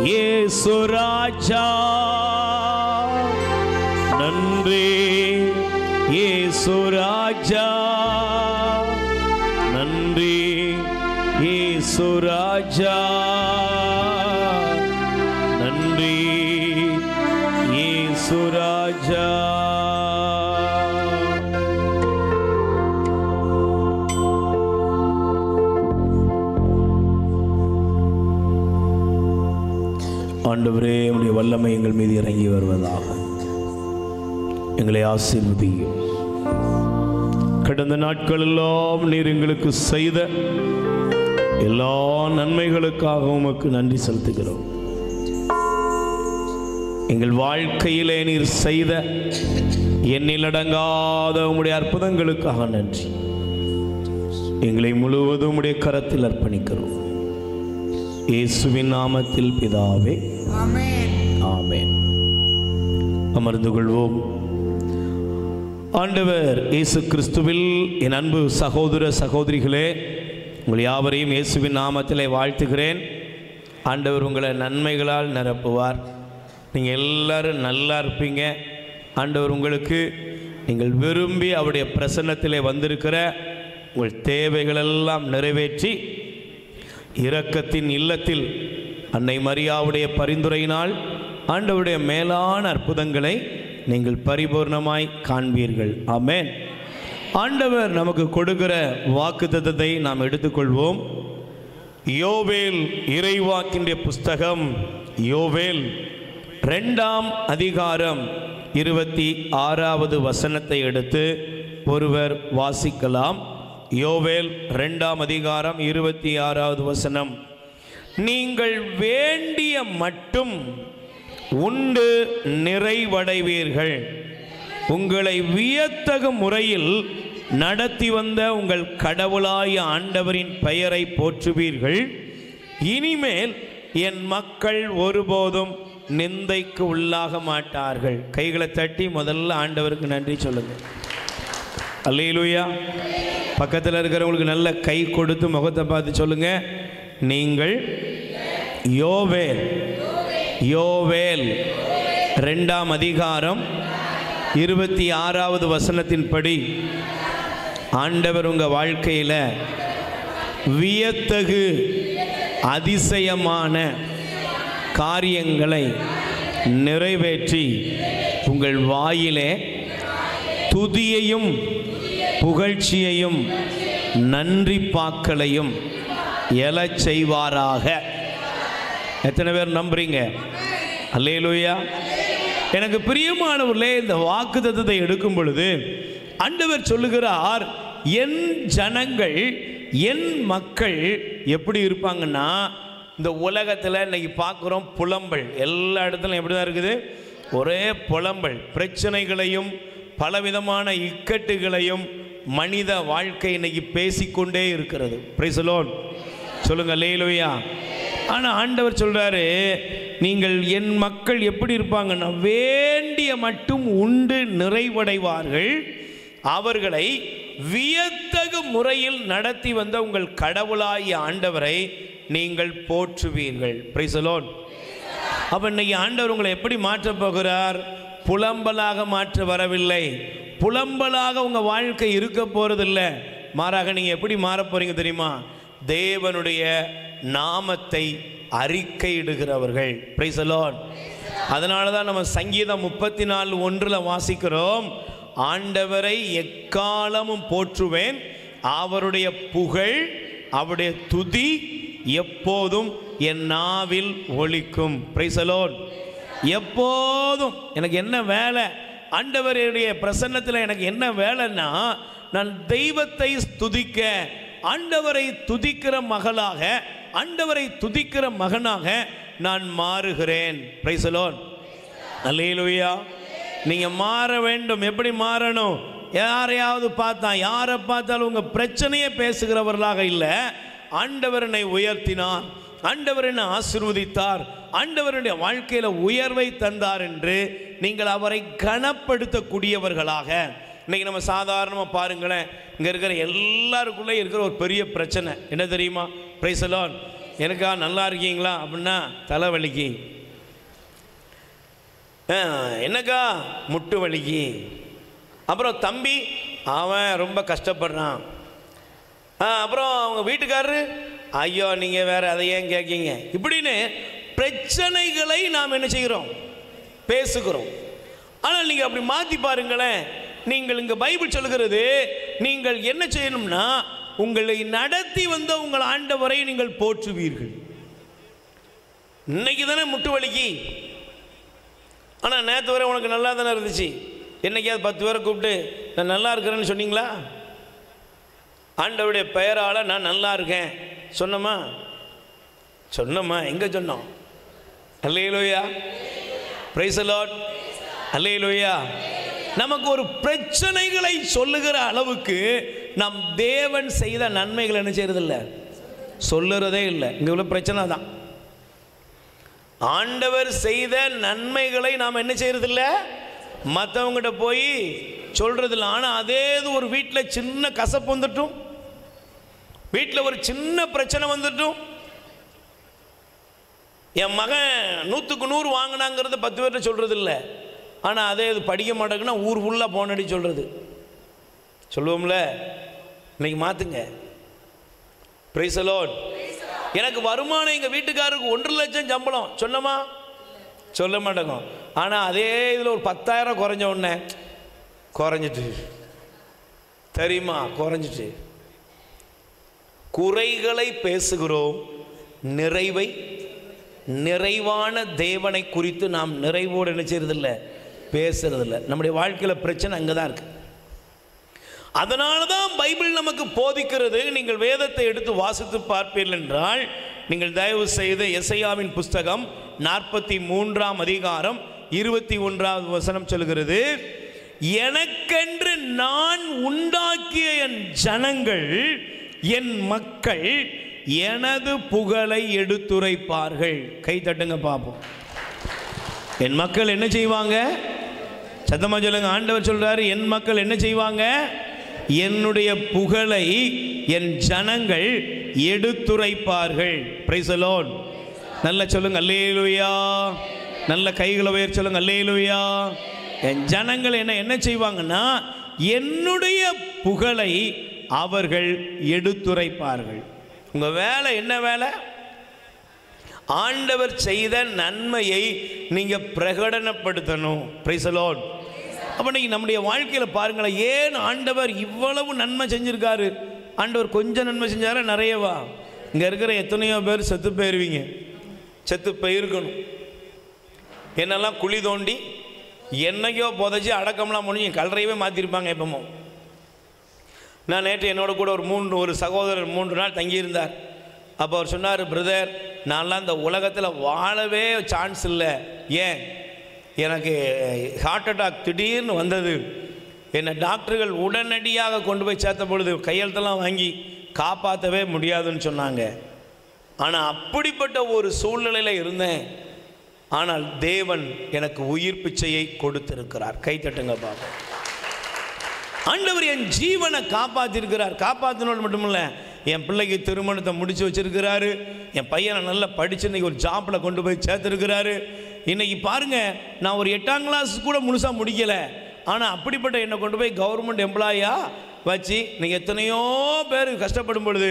இயேசு ராஜா நன்றி, இயேசு ராஜா நன்றி, இயேசு ராஜா நன்றி, இயேசு ராஜா. ஆண்டவரே, உம்முடைய வல்லமை எங்கள் மீது இறங்கி வருவதாக. எங்களை ஆசீர்வதியும். கடந்த நாட்களெல்லாம் நீர் எங்களுக்கு செய்த எல்லா நன்மைகளுக்காக உமக்கு நன்றி செலுத்துகிறோம். எங்கள் வாழ்க்கையிலே நீர் செய்த எண்ணிலடங்காத உம்முடைய அற்புதங்களுக்காக நன்றி. எங்களை முழுவதும் உம்முடைய கரத்தில் அர்ப்பணிக்கிறோம். இயேசுவின் நாமத்தில் பிதாவே, ஆமென். ஆமென். அமர்ந்து கொள்வோம். ஆண்டவர் இயேசு கிறிஸ்துவில் என் அன்பு சகோதர சகோதரிகளே, உங்கள் யாவரையும் இயேசுவின் நாமத்திலே வாழ்த்துகிறேன். ஆண்டவர் உங்களை நன்மைகளால் நிரப்புவார். நீங்கள் எல்லாரும் நல்லா இருப்பீங்க. ஆண்டவர் உங்களுக்கு நீங்கள் விரும்பி அவருடைய பிரசன்னத்திலே வந்திருக்கிற உங்கள் தேவைகளெல்லாம் நிறைவேற்றி இரக்கத்தின் இல்லத்தில் அன்னை மரியாவுடைய பரிந்துரையினால் ஆண்டவருடைய மேலான அற்புதங்களை நீங்கள் பரிபூர்ணமாய் காண்பீர்கள். ஆமென். ஆண்டவர் நமக்கு கொடுக்கிற வாக்குத்தத்தத்தை நாம் எடுத்துக்கொள்வோம். யோவேல் இறைவாக்கின்ற புஸ்தகம், யோவேல் 2ஆம் அதிகாரம் 26வது வசனத்தை எடுத்து ஒருவர் வாசிக்கலாம். யோவேல் 2ஆம் அதிகாரம் 26வது வசனம். நீங்கள் வேண்டிய மட்டும் உண்டு நிறைவடைவீர்கள், உங்களை வியத்தகு முறையில் நடத்தி வந்த உங்கள் கடவுளாய ஆண்டவரின் பெயரை போற்றுவீர்கள். இனிமேல் என் மக்கள் ஒருபோதும் நிந்தைக்கு உள்ளாக மாட்டார்கள். கைகளை தட்டி முதல்ல ஆண்டவருக்கு நன்றி சொல்லுங்கள். அல்லேலூயா. பக்கத்தில் இருக்கிறவங்களுக்கு நல்ல கை கொடுத்து முகத்தை பார்த்து சொல்லுங்க, நீங்கள் யோவேல் 2ஆம் அதிகாரம் 26வது வசனத்தின்படி ஆண்டவர் உங்கள் வாழ்க்கையில் வியத்தகு அதிசயமான காரியங்களை நிறைவேற்றி உங்கள் வாயிலே துதியையும் புகழ்ச்சியையும் நன்றி பாக்களையும் எழச் செய்வாராக. எத்தனை பேர் நம்புறீங்க? அல்லேலூயா. எனக்கு பிரியமானவர்களே, இந்த வாக்குத்தத்தத்தை எடுக்கும் பொழுது ஆண்டவர் சொல்லுகிறார், என் ஜனங்கள் என் மக்கள் எப்படி இருப்பாங்கன்னா, இந்த உலகத்தில் இன்னைக்கு பார்க்குறோம் புலம்பல் எல்லா இடத்துலையும் எப்படி தான் இருக்குது, ஒரே புலம்பல், பிரச்சனைகளையும் பலவிதமான இக்கட்டுகளையும் மனித வாழ்க்கை இன்னைக்கு பேசிக்கொண்டே இருக்கிறது. Price the Lord. சொல்லுங்க அல்லேலூயா. ஆனால் ஆண்டவர் சொல்றாரு, நீங்கள் என் மக்கள் எப்படி இருப்பாங்கன்னா, வேண்டிய மட்டும் உண்டு நிறைவடைவார்கள், அவர்களை வியத்தகு முறையில் நடத்தி வந்த உங்கள் கடவுளாகிய ஆண்டவரை நீங்கள் போற்றுவீர்கள். Price the Lord. அப்போ இன்னைக்கு ஆண்டவர் உங்களை எப்படி மாற்றப் போகிறார்? புலம்பலாக மாற்ற வரவில்லை. புலம்பலாக உங்கள் வாழ்க்கை இருக்க போகிறதில்லை. மாறாக நீங்கள் எப்படி மாற போகிறீங்க தெரியுமா? தேவனுடைய நாமத்தை அறிக்கையிடுகிறவர்கள். Price the Lord. அதனால தான் நம்ம சங்கீதம் 34:1 வாசிக்கிறோம், ஆண்டவரை எக்காலமும் போற்றுவேன், அவருடைய புகழ் அவருடைய துதி எப்போதும் என் நாவில் ஒலிக்கும். Price the Lord. எப்போதும் எனக்கு என்ன வேலை? ஆண்டவருடைய பிரசன்னத்தில் எனக்கு என்ன வேலைன்னா, நான் தெய்வத்தை துதிக்க, ஆண்டவரை துதிக்கிற மகளாக, ஆண்டவரை துதிக்கிற மகனாக நான் மாறுகிறேன். Price the Lord. அல்லேலூயா. நீங்க மாற வேண்டும். எப்படி மாறணும்? யாரையாவது பார்த்தா, யாரை பார்த்தாலும் உங்க பிரச்சனையை பேசுகிறவர்களாக இல்லை, ஆண்டவர் என்னை உயர்த்தினார், ஆண்டவர் என்னை ஆசீர்வதித்தார், ஆண்டவருடைய வாழ்க்கையில் உயர்வை தந்தார் என்று நீங்கள் அவரை கனப்படுத்தக்கூடியவர்களாக. இன்னைக்கு நம்ம சாதாரணமாக பாருங்களேன், இங்கே இருக்கிற எல்லாருக்குள்ளே இருக்கிற ஒரு பெரிய பிரச்சனை என்ன தெரியுமா? Price the Lord. எனக்கா நல்லா இருக்கீங்களா அப்படின்னா தலைவலிக்கு. என்னக்கா முட்டு வலிக்கு. அப்புறம் தம்பி அவன் ரொம்ப கஷ்டப்படுறான். அப்புறம் அவங்க வீட்டுக்காரரு ஐயோ நீங்கள் வேறு அதை ஏன் கேட்கீங்க இப்படின்னு பிரச்சனைகளை நாம் என்ன செய்கிறோம், பேசுகிறோம். ஆனால் நீங்கள் அப்படி மாற்றி பாருங்களேன். நீங்கள் இங்கே பைபிள் சொல்கிறது நீங்கள் என்ன செய்யணும்னா உங்களை நடத்தி வந்த உங்கள் ஆண்டவரை நீங்கள் போற்றுவீர்கள். இன்னைக்கு தானே முட்டு வலிக்கு, ஆனால் நேற்று வரை உனக்கு நல்லா தானே இருந்துச்சு. என்னைக்காவது 10 பேரை கூப்பிட்டு நான் நல்லா இருக்கிறேன்னு சொன்னீங்களா? ஆண்டவருடைய பெயரால் நான் நல்லா இருக்கேன் சொன்னோமா? சொன்னோமா? எங்கே சொன்னோம்? அல்லேலூயா, பிரைஸ் தி லார்ட், அல்லேலூயா. நமக்கு ஒரு பிரச்சனைகளை சொல்லுகிற அளவுக்கு நம் தேவன் செய்த நன்மைகள் என்ன செய்யறதில்ல, சொல்லுறதே இல்லை. இங்கே உள்ள பிரச்சனை தான், ஆண்டவர் செய்த நன்மைகளை நாம் என்ன செய்யறதில்ல, மற்றவங்ககிட்ட போய் சொல்றதில்ல. ஆனால் அதே ஒரு வீட்டில் சின்ன கசப்பு வந்துட்டும், வீட்டில் ஒரு சின்ன பிரச்சனை வந்துட்டும், என் மகன் 100க்கு 100 வாங்கினாங்கிறத 10 பேர்கிட்ட சொல்றது இல்லை. ஆனால் அதே இது படிக்க மாட்டேங்குன்னா ஊர் ஃபுல்லாக போன் அடி சொல்கிறது. சொல்லுவோம்ல, இன்னைக்கு மாற்றுங்க. Price the Lord. எனக்கு வருமானம் எங்கள் வீட்டுக்காரருக்கு 1.5 லட்சம் சம்பளம் சொன்னோமா? சொல்ல மாட்டேங்க. ஆனால் அதே இதில் ஒரு 10,000 குறைஞ்ச உடனே குறைஞ்சிட்டு தெரியுமா, குறைஞ்சிட்டு. குறைகளை பேசுகிறோம், நிறைவான தேவனை குறித்து நாம் நிறைவோடு என்ன செய்யறதில்லை, பேசுறதில்லை. நம்முடைய வாழ்க்கையில் பிரச்சனை அங்கே தான் இருக்கு. அதனால தான் பைபிள் நமக்கு போதிக்கிறது. நீங்கள் வேதத்தை எடுத்து வாசித்து பார்ப்பீர்கள் என்றால் நீங்கள் தயவு செய்து எசையாவின் புஸ்தகம் 43ஆம் அதிகாரம் 21வது வசனம் சொல்கிறது, எனக்கென்று நான் உண்டாக்கிய என் ஜனங்கள் என் மக்கள் எனது புகழை எடுத்துரைப்பார்கள். கை தட்டுங்க பார்ப்போம். என் மக்கள் என்ன செய்வாங்க? சத்தமா சொல்லுங்க. ஆண்டவர் சொல்றாரு, என் மக்கள் என்ன செய்வாங்க? என்னுடைய புகழை என் ஜனங்கள் எடுத்துரைப்பார்கள். Price the Lord. நல்ல சொல்லுங்க அல்லேலூயா. நல்ல கைகளை உயர்த்தி சொல்லுங்க அல்லேலூயா. என் ஜனங்கள் என்ன செய்வாங்கன்னா என்னுடைய புகழை அவர்கள் எடுத்துரைப்பார்கள். உங்க வேலை என்ன வேலை? ஆண்டவர் செய்த நன்மையை நீங்க பிரகடனப்படுத்தணும். Price the Lord. அப்போ நீங்கள் நம்முடைய வாழ்க்கையில் பாருங்களேன், ஏன் ஆண்டவர் இவ்வளவு நன்மை செஞ்சுருக்காரு? ஆண்டவர் கொஞ்சம் நன்மை செஞ்சாரா நிறையவா? இங்கே இருக்கிற எத்தனையோ பேர் செத்து போயிருவீங்க, செத்து போயிருக்கணும். என்னெல்லாம் குழி தோண்டி என்னைக்கோ புதைச்சி அடக்கம்லாம் முடிஞ்சு கல்லறையவே மாற்றிருப்பாங்க எப்பமோ. நான் நேற்று என்னோட கூட ஒரு சகோதரர் 3 நாள் தங்கியிருந்தார். அப்போ அவர் சொன்னார், பிரதர் நான்லாம் இந்த உலகத்தில் வாழவே சான்ஸ் இல்லை. ஏன்? எனக்கு ஹார்ட் அட்டாக் திடீர்னு வந்தது. என்னை டாக்டர்கள் உடனடியாக கொண்டு போய் சேர்த்த பொழுது கையெழுத்தெல்லாம் வாங்கி காப்பாற்றவே முடியாதுன்னு சொன்னாங்க. ஆனால் அப்படிப்பட்ட ஒரு சூழ்நிலையில் இருந்தேன். ஆனால் தேவன் எனக்கு உயிர் பிச்சையை கொடுத்திருக்கிறார். கை தட்டுங்க பாப்பா. ஆண்டவர் என் ஜீவனை காப்பாற்றிருக்கிறார். காப்பாற்றினோடு மட்டுமில்லை, என் பிள்ளைக்கு திருமணத்தை முடிச்சு வச்சிருக்கிறாரு. என் பையனை நல்லா படித்து இன்னைக்கு ஒரு ஜாப்பில் கொண்டு போய் சேர்த்துருக்கிறாரு. இன்னைக்கு பாருங்க, நான் ஒரு 8ஆம் கிளாஸ் கூட முழுசாக முடிக்கலை. ஆனால் அப்படிப்பட்ட என்னை கொண்டு போய் கவர்மெண்ட் எம்ப்ளாயாக வச்சு இன்னைக்கு எத்தனையோ பேர் கஷ்டப்படும் பொழுது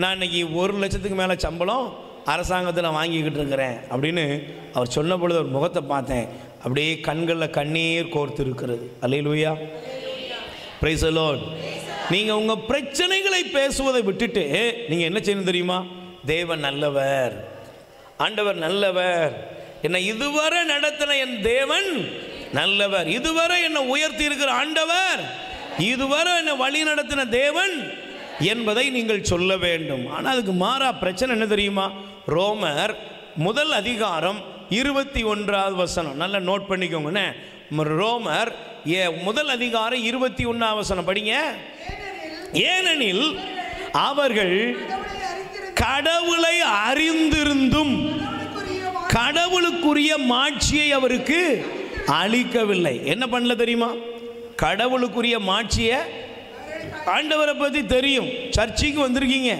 நான் இன்னைக்கு 1 லட்சத்துக்கு மேலே சம்பளம் அரசாங்கத்தில் வாங்கிக்கிட்டு இருக்கிறேன் அப்படின்னு அவர் சொன்ன பொழுது ஒரு முகத்தை பார்த்தேன். அப்படியே கண்களில் கண்ணீர் கோர்த்து இருக்கிறது. அல்லேலூயா, பிரைஸ் தி லார்ட். நீங்கள் உங்கள் பிரச்சனைகளை பேசுவதை விட்டுட்டு நீங்கள் என்ன செய்யணும் தெரியுமா? தேவன் நல்லவர், ஆண்டவர் நல்லவர், என்னை இதுவரை நடத்தின என் தேவன் நல்லவர், இதுவரை என்னை உயர்த்தி இருக்கிற ஆண்டவர், இதுவரை என்னை வழி நடத்தின தேவன் என்பதை நீங்கள் சொல்ல வேண்டும். ஆனால் அதுக்கு மாறா பிரச்சனை என்ன தெரியுமா? ரோமர் 1 அதிகாரம் 21வது வசனம் நல்லா நோட் பண்ணிக்கோங்கண்ணே. ரோமர் 1 அதிகாரம் 21வது வசனம் படிங்க. ஏனெனில் அவர்கள் கடவுளை அறிந்திருந்தும் கடவுளுக்குரிய மாட்சியை அவருக்கு அளிக்கவில்லை. என்ன பண்ணல தெரியுமா? கடவுளுக்குரிய மாட்சியை, ஆண்டவரை பற்றி தெரியும், சர்ச்சைக்கு வந்திருக்கீங்க,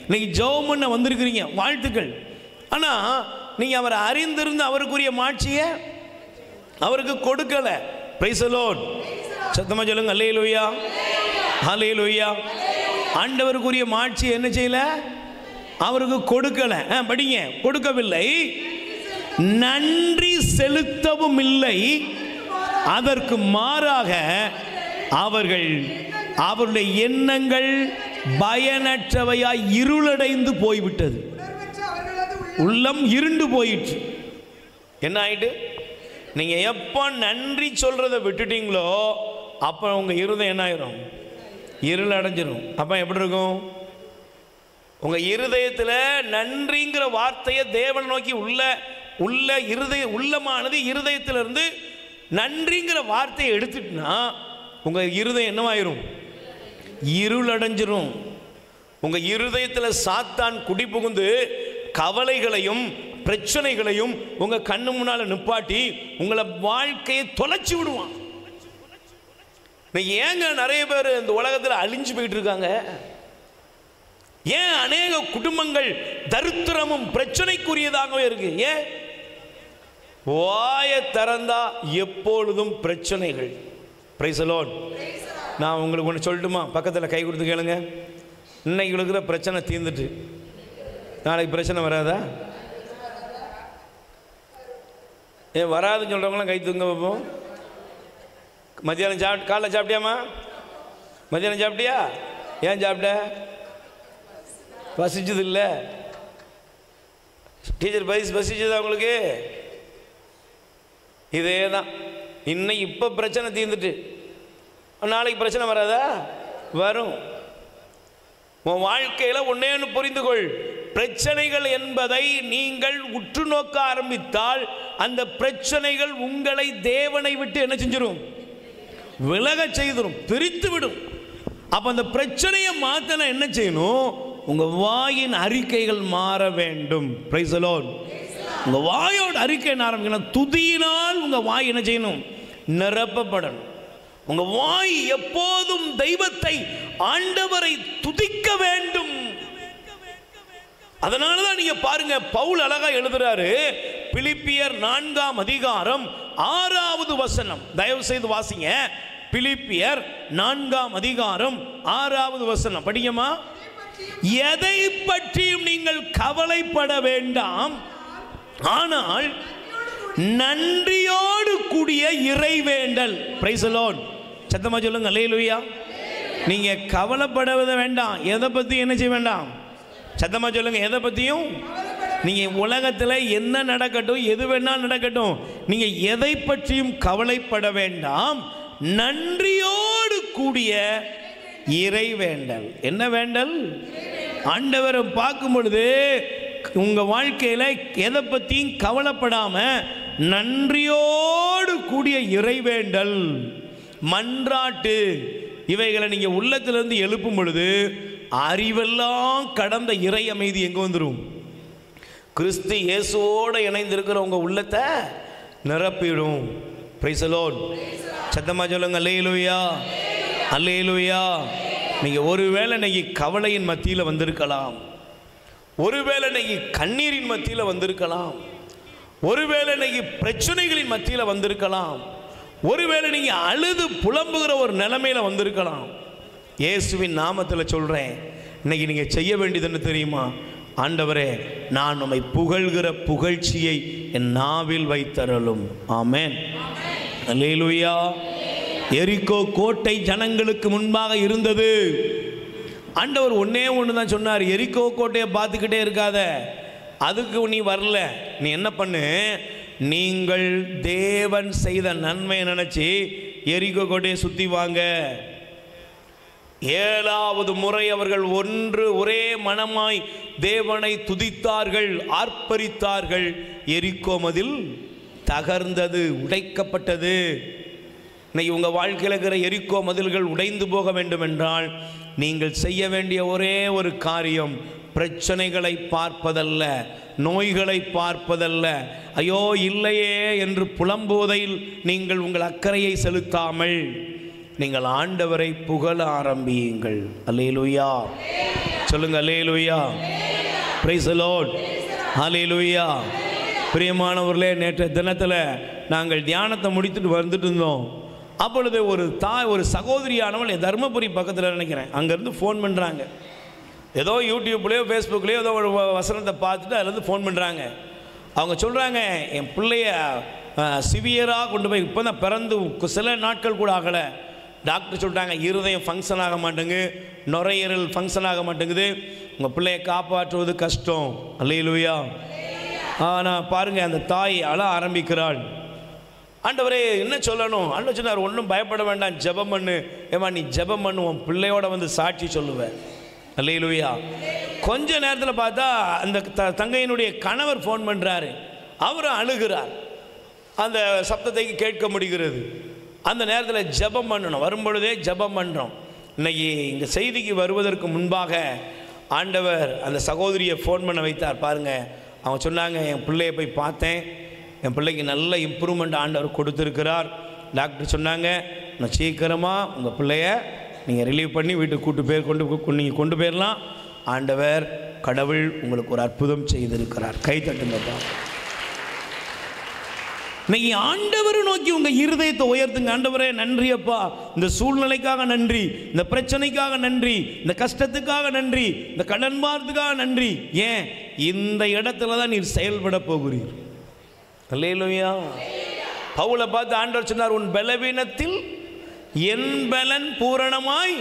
இன்னைக்கு ஜெபம் பண்ண வந்திருக்கிறீங்க, வாழ்த்துக்கள். ஆனால் நீங்கள் அவரை அறிந்திருந்து அவருக்குரிய மாட்சியை அவருக்கு கொடுக்கல. Price the Lord. சத்தமாக சொல்லுங்க அல்லேலூயா, ஹல்லேலூயா. ஆண்டவருக்குரிய மாட்சி என்ன செய்யல? அவருக்கு கொடுக்கல. படிங்க, கொடுக்கவில்லை, நன்றி செலுத்தவும் இல்லை, அதற்கு மாறாக அவர்கள் அவருடைய எண்ணங்கள் பயனற்றவையாய் இருளடைந்து போய்விட்டது. உள்ளம் இருண்டு போயிற்று. என்ன ஆயிட்டு? நீங்க எப்போ நன்றி சொல்றதை விட்டுட்டீங்களோ அப்போ உங்க இருதயம் என்ன ஆயிரும்? இருள் அடைஞ்சிரும். அப்போ எப்படி இருக்கும்? உங்க இருதயத்தில் நன்றிங்கிற வார்த்தையை தேவன் நோக்கி உள்ள இருதய உள்ளமானது இருதயத்திலிருந்து நன்றிங்கிற வார்த்தையை எடுத்துட்டுனா உங்க இருதயம் என்னவாயிரும்? இருள் அடைஞ்சிரும். உங்க இருதயத்தில் சாத்தான் குடி புகுந்து கவலைகளையும் பிரச்சனைகளையும் உங்க கண்ணு முன்னால நிப்பாட்டி உங்களை வாழ்க்கையை தொலைச்சி விடுவான். ஏங்க நிறைய பேர் இந்த உலகத்தில் அழிஞ்சு போயிட்டு இருக்காங்க? ஏன் அநேக குடும்பங்கள் தரித்திரமும் பிரச்சனைக்குரியதாகவே இருக்கு? ஏன்? வாயை திறந்தா எப்பொழுதும் பிரச்சனைகள். Price the Lord. நான் உங்களுக்கு ஒன்று சொல்லட்டுமா? பக்கத்தில் கை கொடுத்து கேளுங்க. இன்னைக்கு இருக்கிற பிரச்சனை தீர்ந்துட்டு நாளைக்கு பிரச்சனை வராதா? ஏன் வராதுன்னு சொல்கிறவங்களாம் கை தூங்க வைப்போம். மத்தியானம் காலைல சாப்பிட்டியாம்மா? மத்தியானம் சாப்பிட்டியா? ஏன் சாப்பிட்ட? பசிச்சது இல்லை? டீச்சர் பசிச்சதா உங்களுக்கு? இதே தான். இன்னைக்கு இப்போ பிரச்சனை தீர்ந்துட்டு நாளைக்கு பிரச்சனை வராதா? வரும். உன் வாழ்க்கையில் ஒன்னே ஒன்று புரிந்து கொள். பிரச்சனைகள் என்பதை நீங்கள் உற்று நோக்க ஆரம்பித்தால் அந்த பிரச்சனைகள் உங்களை தேவனை விட்டு என்ன செஞ்சிடும்? விலக செய்திடும், பிரித்து விடும். அப்ப அந்த பிரச்சனையை மாத்தன என்ன செய்யணும்? உங்க வாயின் அறிக்கைகள் மாற வேண்டும். Price the Lord. உங்க வாயோட அறிக்கை ஆரம்பிக்கணும். துதியினால் உங்க வாய் என்ன செய்யணும்? நிரப்பப்படணும். உங்க வாய் எப்போதும் தெய்வத்தை, ஆண்டவரை துதிக்க வேண்டும். அதனாலதான் நீங்க பாருங்க, பவுல் அழகா எழுதுறாரு. பிலிப்பியர் 4ஆம் அதிகாரம் 6வது வசனம். தயவு செய்து வாசிங்க. பிலிப்பியர் 4ஆம் அதிகாரம் 6வது வசனம் படிங்கம்மா. எதை பற்றியும் நீங்கள் கவலைப்பட வேண்டாம், ஆனால் நன்றியோடு கூடிய இறைவேண்டல். Price the Lord. சத்தமா சொல்லுங்க அல்லேலூயா. நீங்க கவலைப்பட வேண்டாம். எதை பத்தி என்ன செய்ய வேண்டாம்? சத்தமா சொல்லுங்க. எதை பத்தியும் நீங்க உலகத்தில் என்ன நடக்கட்டும், எது வேணா நடக்கட்டும், நீங்க எதை பற்றியும் கவலைப்பட வேண்டாம், நன்றியோடு கூடிய இறைவேண்டல். என்ன வேண்டல்? ஆண்டவரை பார்க்கும் பொழுது உங்க வாழ்க்கையில எதை பத்தியும் கவலைப்படாம நன்றியோடு கூடிய இறைவேண்டல், மன்றாட்டு, இவைகளை நீங்க உள்ளத்திலிருந்து எழுப்பும் பொழுது அறிவெல்லாம் கடந்த இறை அமைதி எங்க வந்துடும்? கிறிஸ்து இயேசுவோடு இணைந்திருக்கிற உங்க உள்ளத்தை நிரப்பிடும். Price the Lord. சத்தமா சொல்லுங்க அல்லேலூயா, அல்லேலூயா. நீங்க ஒருவேளை இன்னைக்கு கவலையின் மத்தியில் வந்திருக்கலாம், ஒருவேளை இன்னைக்கு கண்ணீரின் மத்தியில் வந்திருக்கலாம், ஒருவேளை இன்னைக்கு பிரச்சனைகளின் மத்தியில் வந்திருக்கலாம், ஒருவேளை நீங்க அழுது புலம்புகிற ஒரு நிலைமையில வந்திருக்கலாம். இயேசுவின் நாமத்தில் சொல்றேன், இன்னைக்கு நீங்க செய்ய வேண்டியது என்ன தெரியுமா? ஆண்டவரே, நான் உம்மை புகழ்கிற புகழ்ச்சியை என் நாவில் வைத்தருளும். ஆமென், அல்லேலூயா. எரிகோ கோட்டை ஜனங்களுக்கு முன்பாக இருந்தது. ஆண்டவர் ஒன்னே ஒன்று தான் சொன்னார், எரிகோ கோட்டையை பார்த்துக்கிட்டே இருக்காத, அதுக்கு நீ வரல. நீ என்ன பண்ணு? நீங்கள் தேவன் செய்த நன்மையை நினைச்சு எரிகோ கோட்டையை சுத்தி வாங்க. 7வது முறை அவர்கள் ஒரே மனமாய் தேவனை துதித்தார்கள், ஆர்ப்பரித்தார்கள். எரிகோ மதில் தகர்ந்தது, உடைக்கப்பட்டது. இன்னைக்கு உங்க வாழ்க்கையில் இருக்கிற எரிகோ மதில்கள் உடைந்து போக வேண்டும் என்றால் நீங்கள் செய்ய வேண்டிய ஒரே ஒரு காரியம், பிரச்சனைகளை பார்ப்பதல்ல, நோய்களை பார்ப்பதல்ல, ஐயோ இல்லையே என்று புலம்புவதில் நீங்கள் உங்கள் அக்கறையை செலுத்தாமல் நீங்கள் ஆண்டவரை புகழ ஆரம்பியுங்கள். அல்லேலூயா. சொல்லுங்க அல்லேலூயா. Praise the Lord. ஹல்லேலூயா. பிரியமானவர்களே, நேற்று தினத்தில் நாங்கள் தியானத்தை முடித்துட்டு வந்துட்டு இருந்தோம். அப்பொழுது ஒரு சகோதரியானவள் தர்மபுரி பக்கத்தில் நினைக்கிறேன், அங்கேருந்து ஃபோன் பண்ணுறாங்க. ஏதோ யூடியூப்லேயோ ஃபேஸ்புக்லேயோ ஏதோ ஒரு வசனத்தை பார்த்துட்டு அதுலேருந்து ஃபோன் பண்ணுறாங்க. அவங்க சொல்கிறாங்க, என் பிள்ளைய சிவியராக கொண்டு போய் இப்போ தான் பிறந்து சில நாட்கள் கூட ஆகலை. டாக்டர் சொல்லிட்டாங்க இருதயம் ஃபங்க்ஷன் ஆக மாட்டேங்குது, நுரையீரல் ஃபங்க்ஷன் ஆக மாட்டேங்குது, உங்கள் பிள்ளையை காப்பாற்றுவது கஷ்டம். அல்லேலூயா. ஆனால் பாருங்கள், அந்த தாய் அழ ஆரம்பிக்கிறாள். ஆண்டவரே என்ன சொல்லணும்? ஆண்டவர் சொன்னார், ஒன்றும் பயப்பட வேண்டாம், ஜெபம் பண்ணு. ஏமா நீ ஜெபம் பண்ணு, உன் பிள்ளையோட வந்து சாட்சி சொல்லுவேன். அல்லேலூயா. கொஞ்ச நேரத்தில் பார்த்தா அந்த தங்கையினுடைய கணவர் ஃபோன் பண்ணுறாரு. அவரும் அழுகிறார். அந்த சப்தத்தை கேட்க முடிகிறது. அந்த நேரத்தில் ஜெபம் பண்ணணும். வரும்பொழுதே ஜெபம் பண்ணுறோம். இன்னைக்கு இந்த செய்திக்கு வருவதற்கு முன்பாக ஆண்டவர் அந்த சகோதரியை ஃபோன் பண்ண வைத்தார். பாருங்கள், அவங்க சொன்னாங்க, என் பிள்ளையை போய் பார்த்தேன், என் பிள்ளைக்கு நல்ல இம்ப்ரூவ்மெண்ட் ஆண்டவர் கொடுத்துருக்கிறார். டாக்டர் சொன்னாங்க, நான் சீக்கிரமாக உங்கள் பிள்ளைய நீங்கள் ரிலீவ் பண்ணி வீட்டுக்கு நீங்கள் கொண்டு போயிடலாம். ஆண்டவர் கடவுள் உங்களுக்கு ஒரு அற்புதம் செய்திருக்கிறார். கை தட்டுங்கப்பா. இன்னைக்கு ஆண்டவரை நோக்கி உங்கள் இருதயத்தை உயர்த்துங்க. ஆண்டவரே நன்றி அப்பா, இந்த சூழ்நிலைக்காக நன்றி, இந்த பிரச்சனைக்காக நன்றி, இந்த கஷ்டத்துக்காக நன்றி, இந்த கடன் பாரத்துக்காக நன்றி. ஏன் இந்த இடத்துல தான் நீர் செயல்பட போகிறீர். அல்லேலூயா. பவுலை பார்த்து ஆண்டவர் சொன்னார், உன் பலவீனத்தில் என் பலன் பூரணமாய்.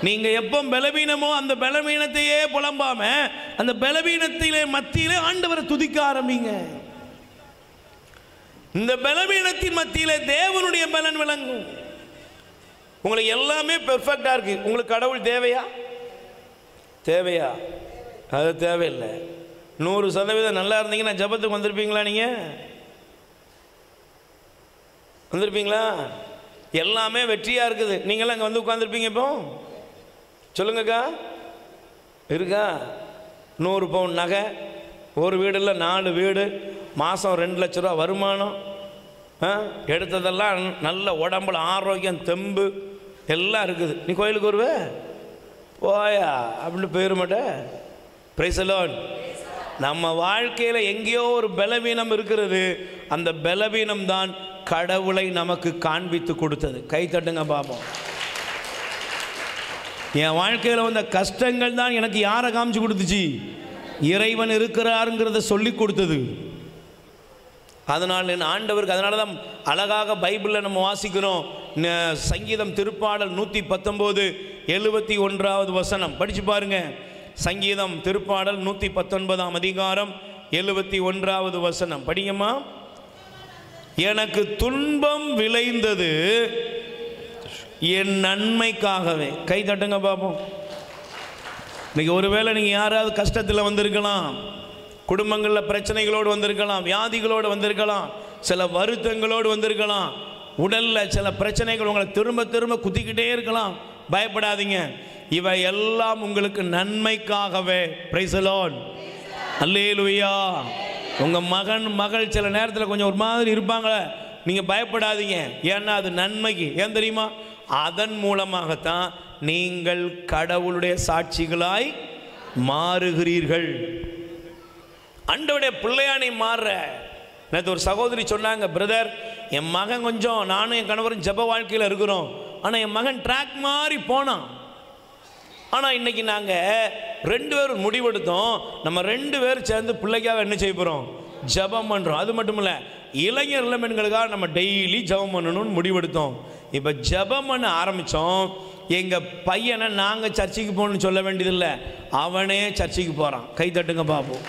நீங்கள் எப்போ பலவீனமோ அந்த பலவீனத்தையே புலம்பாம அந்த பலவீனத்திலே மத்தியிலே ஆண்டவரை துதிக்க ஆரம்பிங்க. இந்த பலவீனத்தின் மத்தியிலே தேவனுடைய பலன் விளங்கும். உங்களுக்கு எல்லாமே பெர்ஃபெக்டாக இருக்கு. உங்களுக்கு கடவுள் தேவையா? தேவையா? அது தேவையில்லை. 100% நல்லா இருந்தீங்கன்னா ஜபத்துக்கு வந்திருப்பீங்களா? நீங்கள் வந்திருப்பீங்களா? எல்லாமே வெற்றியாக இருக்குது, நீங்களாம் அங்கே வந்து உட்காந்துருப்பீங்க. இப்போ சொல்லுங்கக்கா, இருக்கா? 100 பவுன் நகை, ஒரு வீடு இல்லை 4 வீடு, மாதம் 2 லட்ச ரூபா வருமானம், எடுத்ததெல்லாம் நல்ல உடம்புல ஆரோக்கியம் தெம்பு எல்லாம் இருக்குது. நீ கோயிலுக்கு வருவே போயா அப்படின்னு போயிட மாட்டேன். Price the Lord. நம்ம வாழ்க்கையில் எங்கேயோ ஒரு பலவீனம் இருக்கிறது. அந்த பலவீனம் தான் கடவுளை நமக்கு காண்பித்து கொடுத்தது. கை தட்டுங்க பாப்போம். என் வாழ்க்கையில் வந்த கஷ்டங்கள் தான் எனக்கு யாரை காமிச்சு கொடுத்துச்சு? இறைவன் இருக்கிறாருங்கிறத சொல்லி கொடுத்தது. அதனால் என் ஆண்டவருக்கு, அதனால தான் அழகாக பைபிளில் நம்ம வாசிக்கிறோம். சங்கீதம் திருப்பாடல் 119 71வது வசனம் படித்து பாருங்க. சங்கீதம் திருப்பாடல் 119ஆம் அதிகாரம் 71வது வசனம் படிங்கம்மா. எனக்கு துன்பம் விளைந்தது என் நன்மைக்காகவே. கை தட்டுங்க பாப்போம். இன்னைக்கு ஒருவேளை நீங்கள் யாராவது கஷ்டத்தில் வந்திருக்கலாம், குடும்பங்களில் பிரச்சனைகளோடு வந்திருக்கலாம், வியாதிகளோடு வந்திருக்கலாம், சில வருத்தங்களோடு வந்திருக்கலாம், உடலில் சில பிரச்சனைகள் உங்களை திரும்ப திரும்ப குத்திக்கிட்டே இருக்கலாம். பயப்படாதீங்க, இவை எல்லாம் உங்களுக்கு நன்மைக்காகவே. Price the Lord. அல்லேலூயா. உங்கள் மகள் சில நேரத்தில் கொஞ்சம் ஒரு மாதிரி இருப்பாங்களே, நீங்கள் பயப்படாதீங்க. ஏன்னா அது நன்மைக்கு. ஏன் தெரியுமா? அதன் மூலமாகத்தான் நீங்கள் கடவுளுடைய சாட்சிகளாய் மாறுகிறீர்கள். ஆண்டவருடைய பிள்ளையானை மாறுற. நேற்று ஒரு சகோதரி சொன்னாங்க, பிரதர் என் மகன் கொஞ்சம், நானும் என் கணவரும் ஜெப வாழ்க்கையில் இருக்கிறோம், ஆனால் என் மகன் ட்ராக் மாதிரி போனான். ஆனால் இன்றைக்கி நாங்கள் 2 பேரும் முடிவெடுத்தோம், நம்ம 2 பேரும் சேர்ந்து பிள்ளைக்காக என்ன செய்ய போகிறோம்? ஜெபம் பண்ணுறோம். அது மட்டும் இல்லை, இளைஞர் இளம்பெண்களுக்காக நம்ம டெய்லி ஜெபம் பண்ணணும்னு முடிவெடுத்தோம். இப்போ ஜெபம் பண்ண ஆரம்பித்தோம். எங்கள் பையனை நாங்கள் சர்ச்சைக்கு போகணும்னு சொல்ல வேண்டியதில்லை, அவனே சர்ச்சைக்கு போகிறான். கை தட்டுங்க பார்ப்போம்.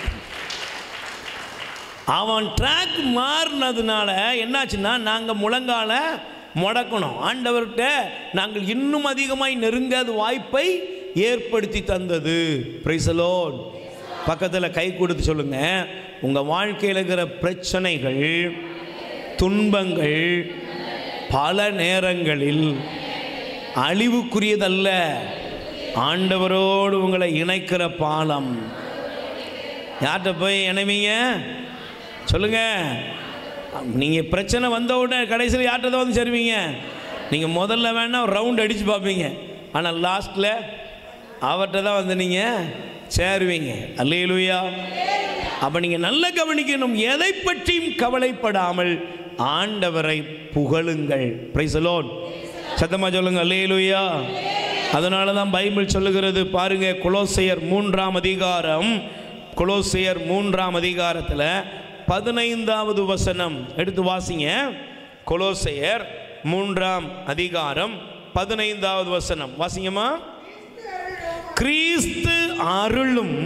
அவன் ட்ராக் மாறினதுனால என்னாச்சுன்னா, நாங்கள் முழங்கால முடக்கணும். ஆண்டவர்கிட்ட நாங்கள் இன்னும் அதிகமாய் நெருங்காத வாய்ப்பை ஏற்படுத்தி தந்தது. Price the Lord. பக்கத்தில் கை கொடுத்து சொல்லுங்க, உங்கள் வாழ்க்கையில் இருக்கிற பிரச்சனைகள், துன்பங்கள் பல நேரங்களில் அழிவுக்குரியதல்ல, ஆண்டவரோடு உங்களை இணைக்கிற பாலம். யார்கிட்ட போய் இணைவீங்க சொல்லுங்க? நீங்கள் பிரச்சனை வந்த உடனே கடைசியில் யார்கிட்ட தான் வந்து சேருவீங்க? நீங்கள் முதல்ல வேணால் ரவுண்ட் அடித்து பார்ப்பீங்க, ஆனால் லாஸ்ட்டில் அவர்கிட்ட தான் வந்து நீங்கள் சேருவீங்க. அல்லேலூயா. அப்போ நீங்கள் நல்லா கவனிக்கணும், எதை பற்றியும் கவலைப்படாமல் ஆண்டவரை புகழுங்கள். Price the Lord. சத்தமாக சொல்லுங்க அல்லேலூயா. அதனால தான் பைபிள் சொல்லுகிறது பாருங்க, கொலோசையர் 3ஆம் அதிகாரம், கொலோசையர் 3ஆம் அதிகாரத்தில் 15வது வசனம் எடுத்து வாசிங்க. கொலோசையர் 3ஆம் அதிகாரம் 15வது வசனம் வாசிங்கம்மா. கிறிஸ்து அருளும்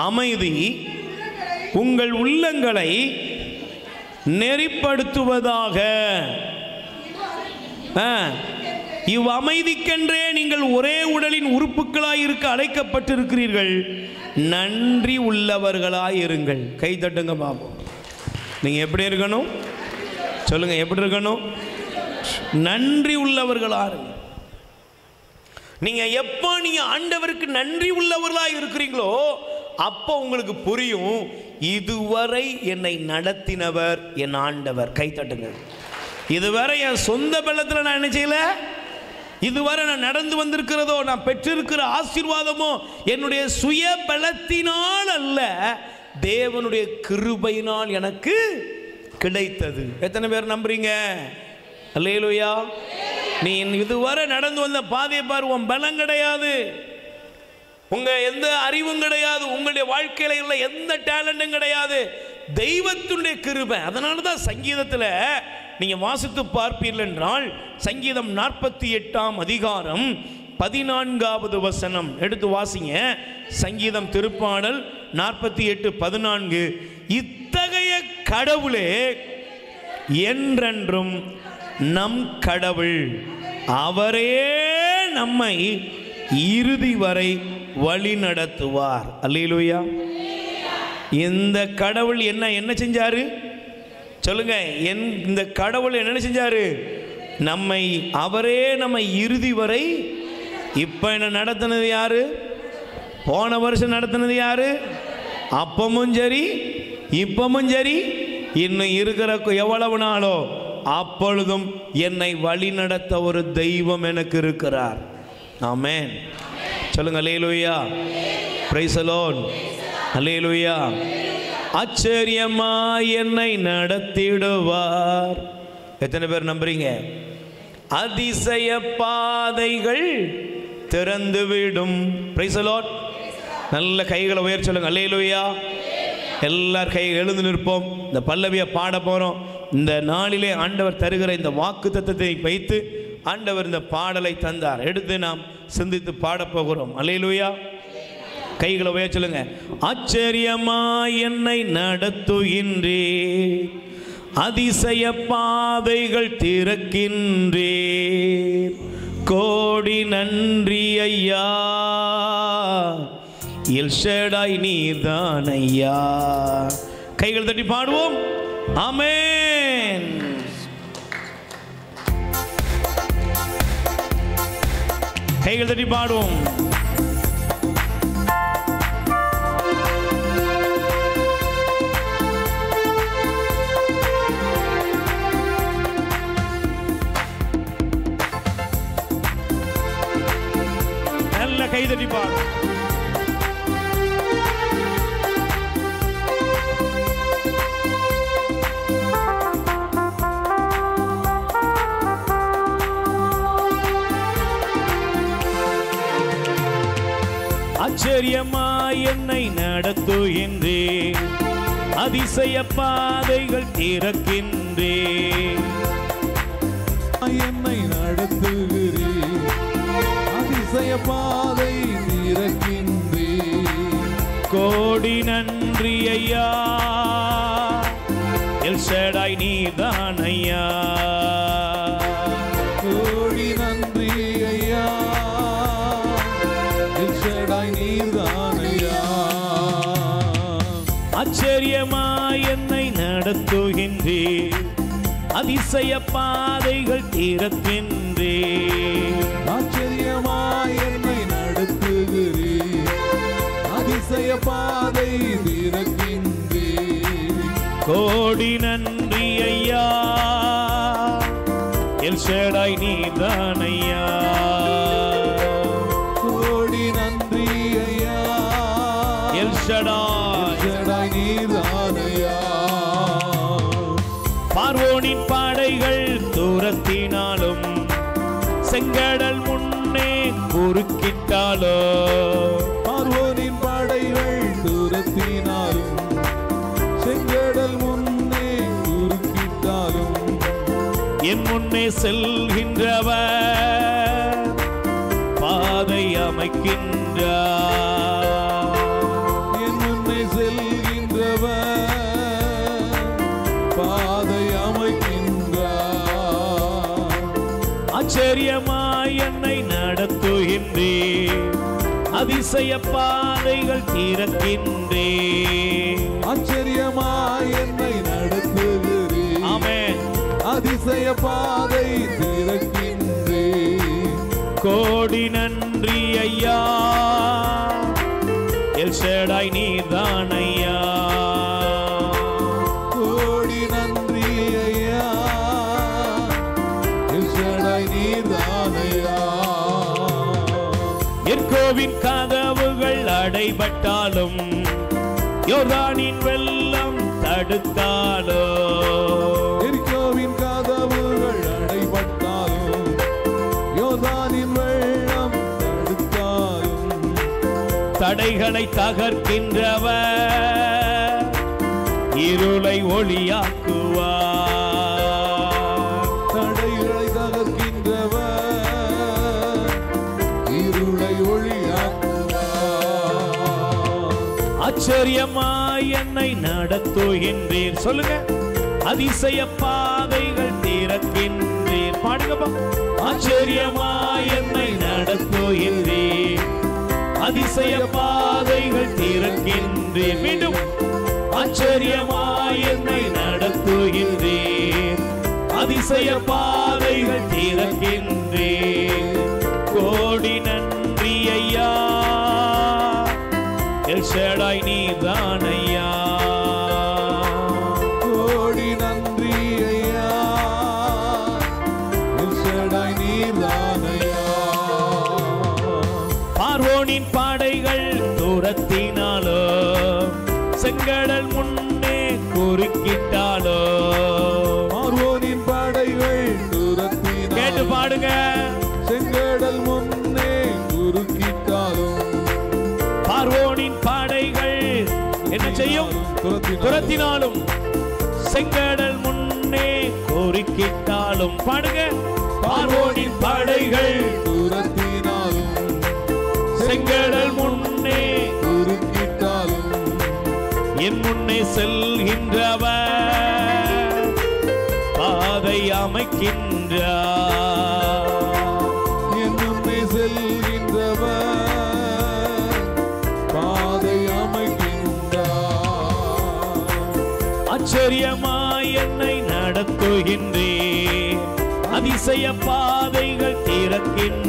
அமைதி உங்கள் உள்ளங்களை நெறிப்படுத்துவதாக. இவ் அமைதிக்கென்றே நீங்கள் ஒரே உடலின் உறுப்புகளாய் இருக்க அழைக்கப்பட்டிருக்கிறீர்கள். நன்றி உள்ளவர்களாய் இருங்கள். கை தட்டுங்க பாப்போம். நீங்கள் எப்படி இருக்கணும் சொல்லுங்க, எப்படி இருக்கணும்? நன்றி உள்ளவர்களா இருங்க. நீங்க எப்போ நீங்க ஆண்டவருக்கு நன்றி உள்ளவர்களா இருக்கிறீங்களோ அப்போ உங்களுக்கு புரியும், இதுவரை என்னை நடத்தினவர் என் ஆண்டவர். கை தட்டுங்க. இதுவரை என் சொந்த பலத்தில் நான் என்ன செய்யல, இதுவரை நான் நடந்து வந்திருக்கிறதோ, நான் பெற்றிருக்கிற ஆசீர்வாதமோ என்னுடைய சுய பலத்தினால் அல்ல, தேவனுடைய கிருபையினால் எனக்கு கிடைத்தது. எத்தனை பேர் நம்புறீங்க? அல்லேலூயா. நீ இதுவரை நடந்து வந்த பாதையை பாரு. உன் பலம் கிடையாது, உங்க எந்த அறிவும் கிடையாது, உங்களுடைய வாழ்க்கையில உள்ள எந்த டேலண்டும் கிடையாது, தெய்வத்துடைய கிருபை. அதனால தான் சங்கீதத்தில் நீங்க வாசித்து பார்ப்பீர்கள் என்றால், சங்கீதம் 48ஆம் அதிகாரம் 14வது வசனம் எடுத்து வாசிங்க. சங்கீதம் திருப்பாடல் 48:14. இத்தகைய கடவுளே என்றென்றும் நம் கடவுள், அவரே நம்மை இறுதி வரை வழி நடத்துவார். அல்லேலூயா. இந்த கடவுள் என்ன செஞ்சாரு சொல்லுங்க? இந்த கடவுள் என்ன செஞ்சாரு? அவரே நம்மை இறுதி வரை. இப்ப என்ன நடத்தினது யாரு? போன வருஷம் நடத்தினது யாரு? அப்பமும் சரி இப்பமும் சரி, இன்னும் இருக்கிற எவ்வளவு நாளோ அப்பொழுதும் என்னை வழி நடத்த ஒரு தெய்வம் எனக்கு இருக்கிறார். ஆமென். சொல்லுங்க அல்லேலூயா. Praise the Lord. அல்லேலூயா. ஆச்சரியமாய் என்னை நடத்திடுவார். எத்தனை பேர் நம்புறீங்க? அதிசய பாதைகள் திறந்துவிடும். Price the Lord. நல்ல கைகளை உயர்த்தி சொல்லுங்க அல்லேலூயா. எல்லார் கை எழுந்து நிற்போம். இந்த பல்லவியை பாட போறோம். இந்த நாளிலே ஆண்டவர் தருகிற இந்த வாக்கு தத்தத்தை வைத்து ஆண்டவர் இந்த பாடலை தந்தார். எடுத்து நாம் சிந்தித்து பாட போகிறோம். அல்லேலூயா. கைகளை உயர்த்தி சொல்லுங்க. ஆச்சரியமாய் என்னை நடத்துகின்றே, அதிசய பாதைகள் திறக்கின்றே, கோடி நன்றி ஐயா, எல் ஷடாய் நீர்தான் ஐயா. கைகள் தட்டி பாடுவோம். ஆமென். கைகள் தட்டி பாடுவோம். நல்ல கை தட்டி பாடுவோம். ஆச்சரியமாய் என்னை நடத்துகின்றே, அதிசய பாதைகள் திறக்கின்றே, என்னை நடத்துகிறே, அதிசய பாதை திறக்கின்றே, கோடி நன்றி ஐயா, எல் ஷடாய் நீர்தான் ஐயா, கோடி நன்றி ஐயா, ஆச்சரியமாய் என்னை நடத்துகின்றே, அதிசய பாதைகள் திறக்கின்றே, ஆச்சரியமாய் என்னை நடத்துகிறே, அதிசய பாதை திறக்கின்றே, கோடி நன்றி ஐயா, எல் ஷடாய் நீர்தான் ஐயா, கோடி செங்கடல் முன்னே குறுக்கிட்டாலோ, பார்வோனின் படைகள் துரத்தினாலும், செங்கடல் முன்னே குறுக்கிட்டாலும், என் முன்னே செல்கின்றவர் பாதை அமைக்கின்றார். என் முன்னே செல்கின்றவர் பாதை அமைக்கின்றார். ஆச்சரியமாய் என்னை நடத்துகின்றேன், அதிசய பாதைகள் திறக்கின்றேன். ஆச்சரியமாய் என்னை நடத்துகிறேன், ஆமென். அதிசய பாதை திறக்கின்றேன். கோடி நன்றி ஐயா, எல் ஷடாய் நீர்தான் ஐயா. கோடி நன்றி ஐயா, எல் ஷடாய் நீர்தான் ஐயா. எர்கோவின் கதவுகள் அடைபட்டாலும், யோர்தானின் வெள்ளம் தடுத்தாலோ, எரிகோவின் கதவுகள் அடைபட்டாலும், யோர்தானின் வெள்ளம் தடுத்தாலும், தடைகளை தகர்க்கின்றவர் இருளை ஒளியாக்குவார். தடைகளை தகர்க்கின்றவர் இருளை ஒளியாக்குவார். ஆச்சரியமாய் என்னை நடத்துகின்றீர். சொல்லுங்க. அதிசய பாதைகள் திறக்கின்றீர். பாடுங்கப்பா. ஆச்சரியமாய் என்னை நடத்துகின்றீர், அதிசய பாதைகள் திறக்கின்றீர். மீண்டும். ஆச்சரியமாய் என்னை நடத்துகின்றீர், அதிசய பாதைகள் திறக்கின்றீர். கோடி நன்றி ஐயா, எல் ஷடாய் நீர்தான் ஐயா. கோடி நன்றி ஐயா, எல் ஷடாய் நீர்தான் ஐயா. பார்வோனின் படைகள் துரத்தினாலோ, செங்கடல் முன்னே குறுக்கிட்டாலோ, பார்வோனின் படைகள் துரத்தினாலும், கேட்டு பாடுங்க. செங்கடல் முன்னே குறுக்கிட்டாலும், பார்வோனின் படைகள் என்ன செய்யும்? துரத்தினாலும், செங்கடல் முன்னே குறுக்கிட்டாலும். பாடுங்க. பார்வோனின் படைகள் துரத்தினாலும், செங்கடல் முன்னே குறுக்கிட்டாலும், என் முன்னே செல்கின்றவர் பாதை அமைக்கின்றார். என் முன்னே செல்கின்றவர் பாதை அமைக்கின்றார். ஆச்சரியமாய் என்னை நடத்துகின்றேன், அதிசய பாதைகள் திறக்கின்றேன்.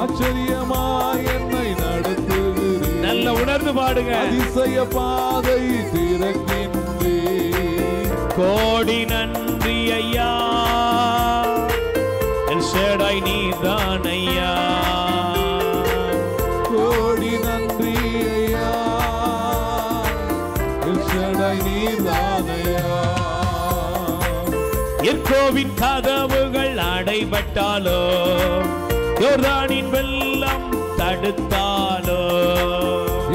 ஆச்சரியமாய் என்னை நடத்துகிறேன், நல்ல உணர்ந்து பாடுங்க. அதிசய பாதை திறக்கின்றேன். கோடி நன்றி ஐயா, எல் ஷடாய் நீர்தான் ஐயா. கோடி நன்றி ஐயா, எல் ஷடாய் நீர்தான் ஐயா. எர்கோவின் கதவுகள் அடைபட்டாலோ, யோர்தானின் வெள்ளம் தடுத்தாலோ,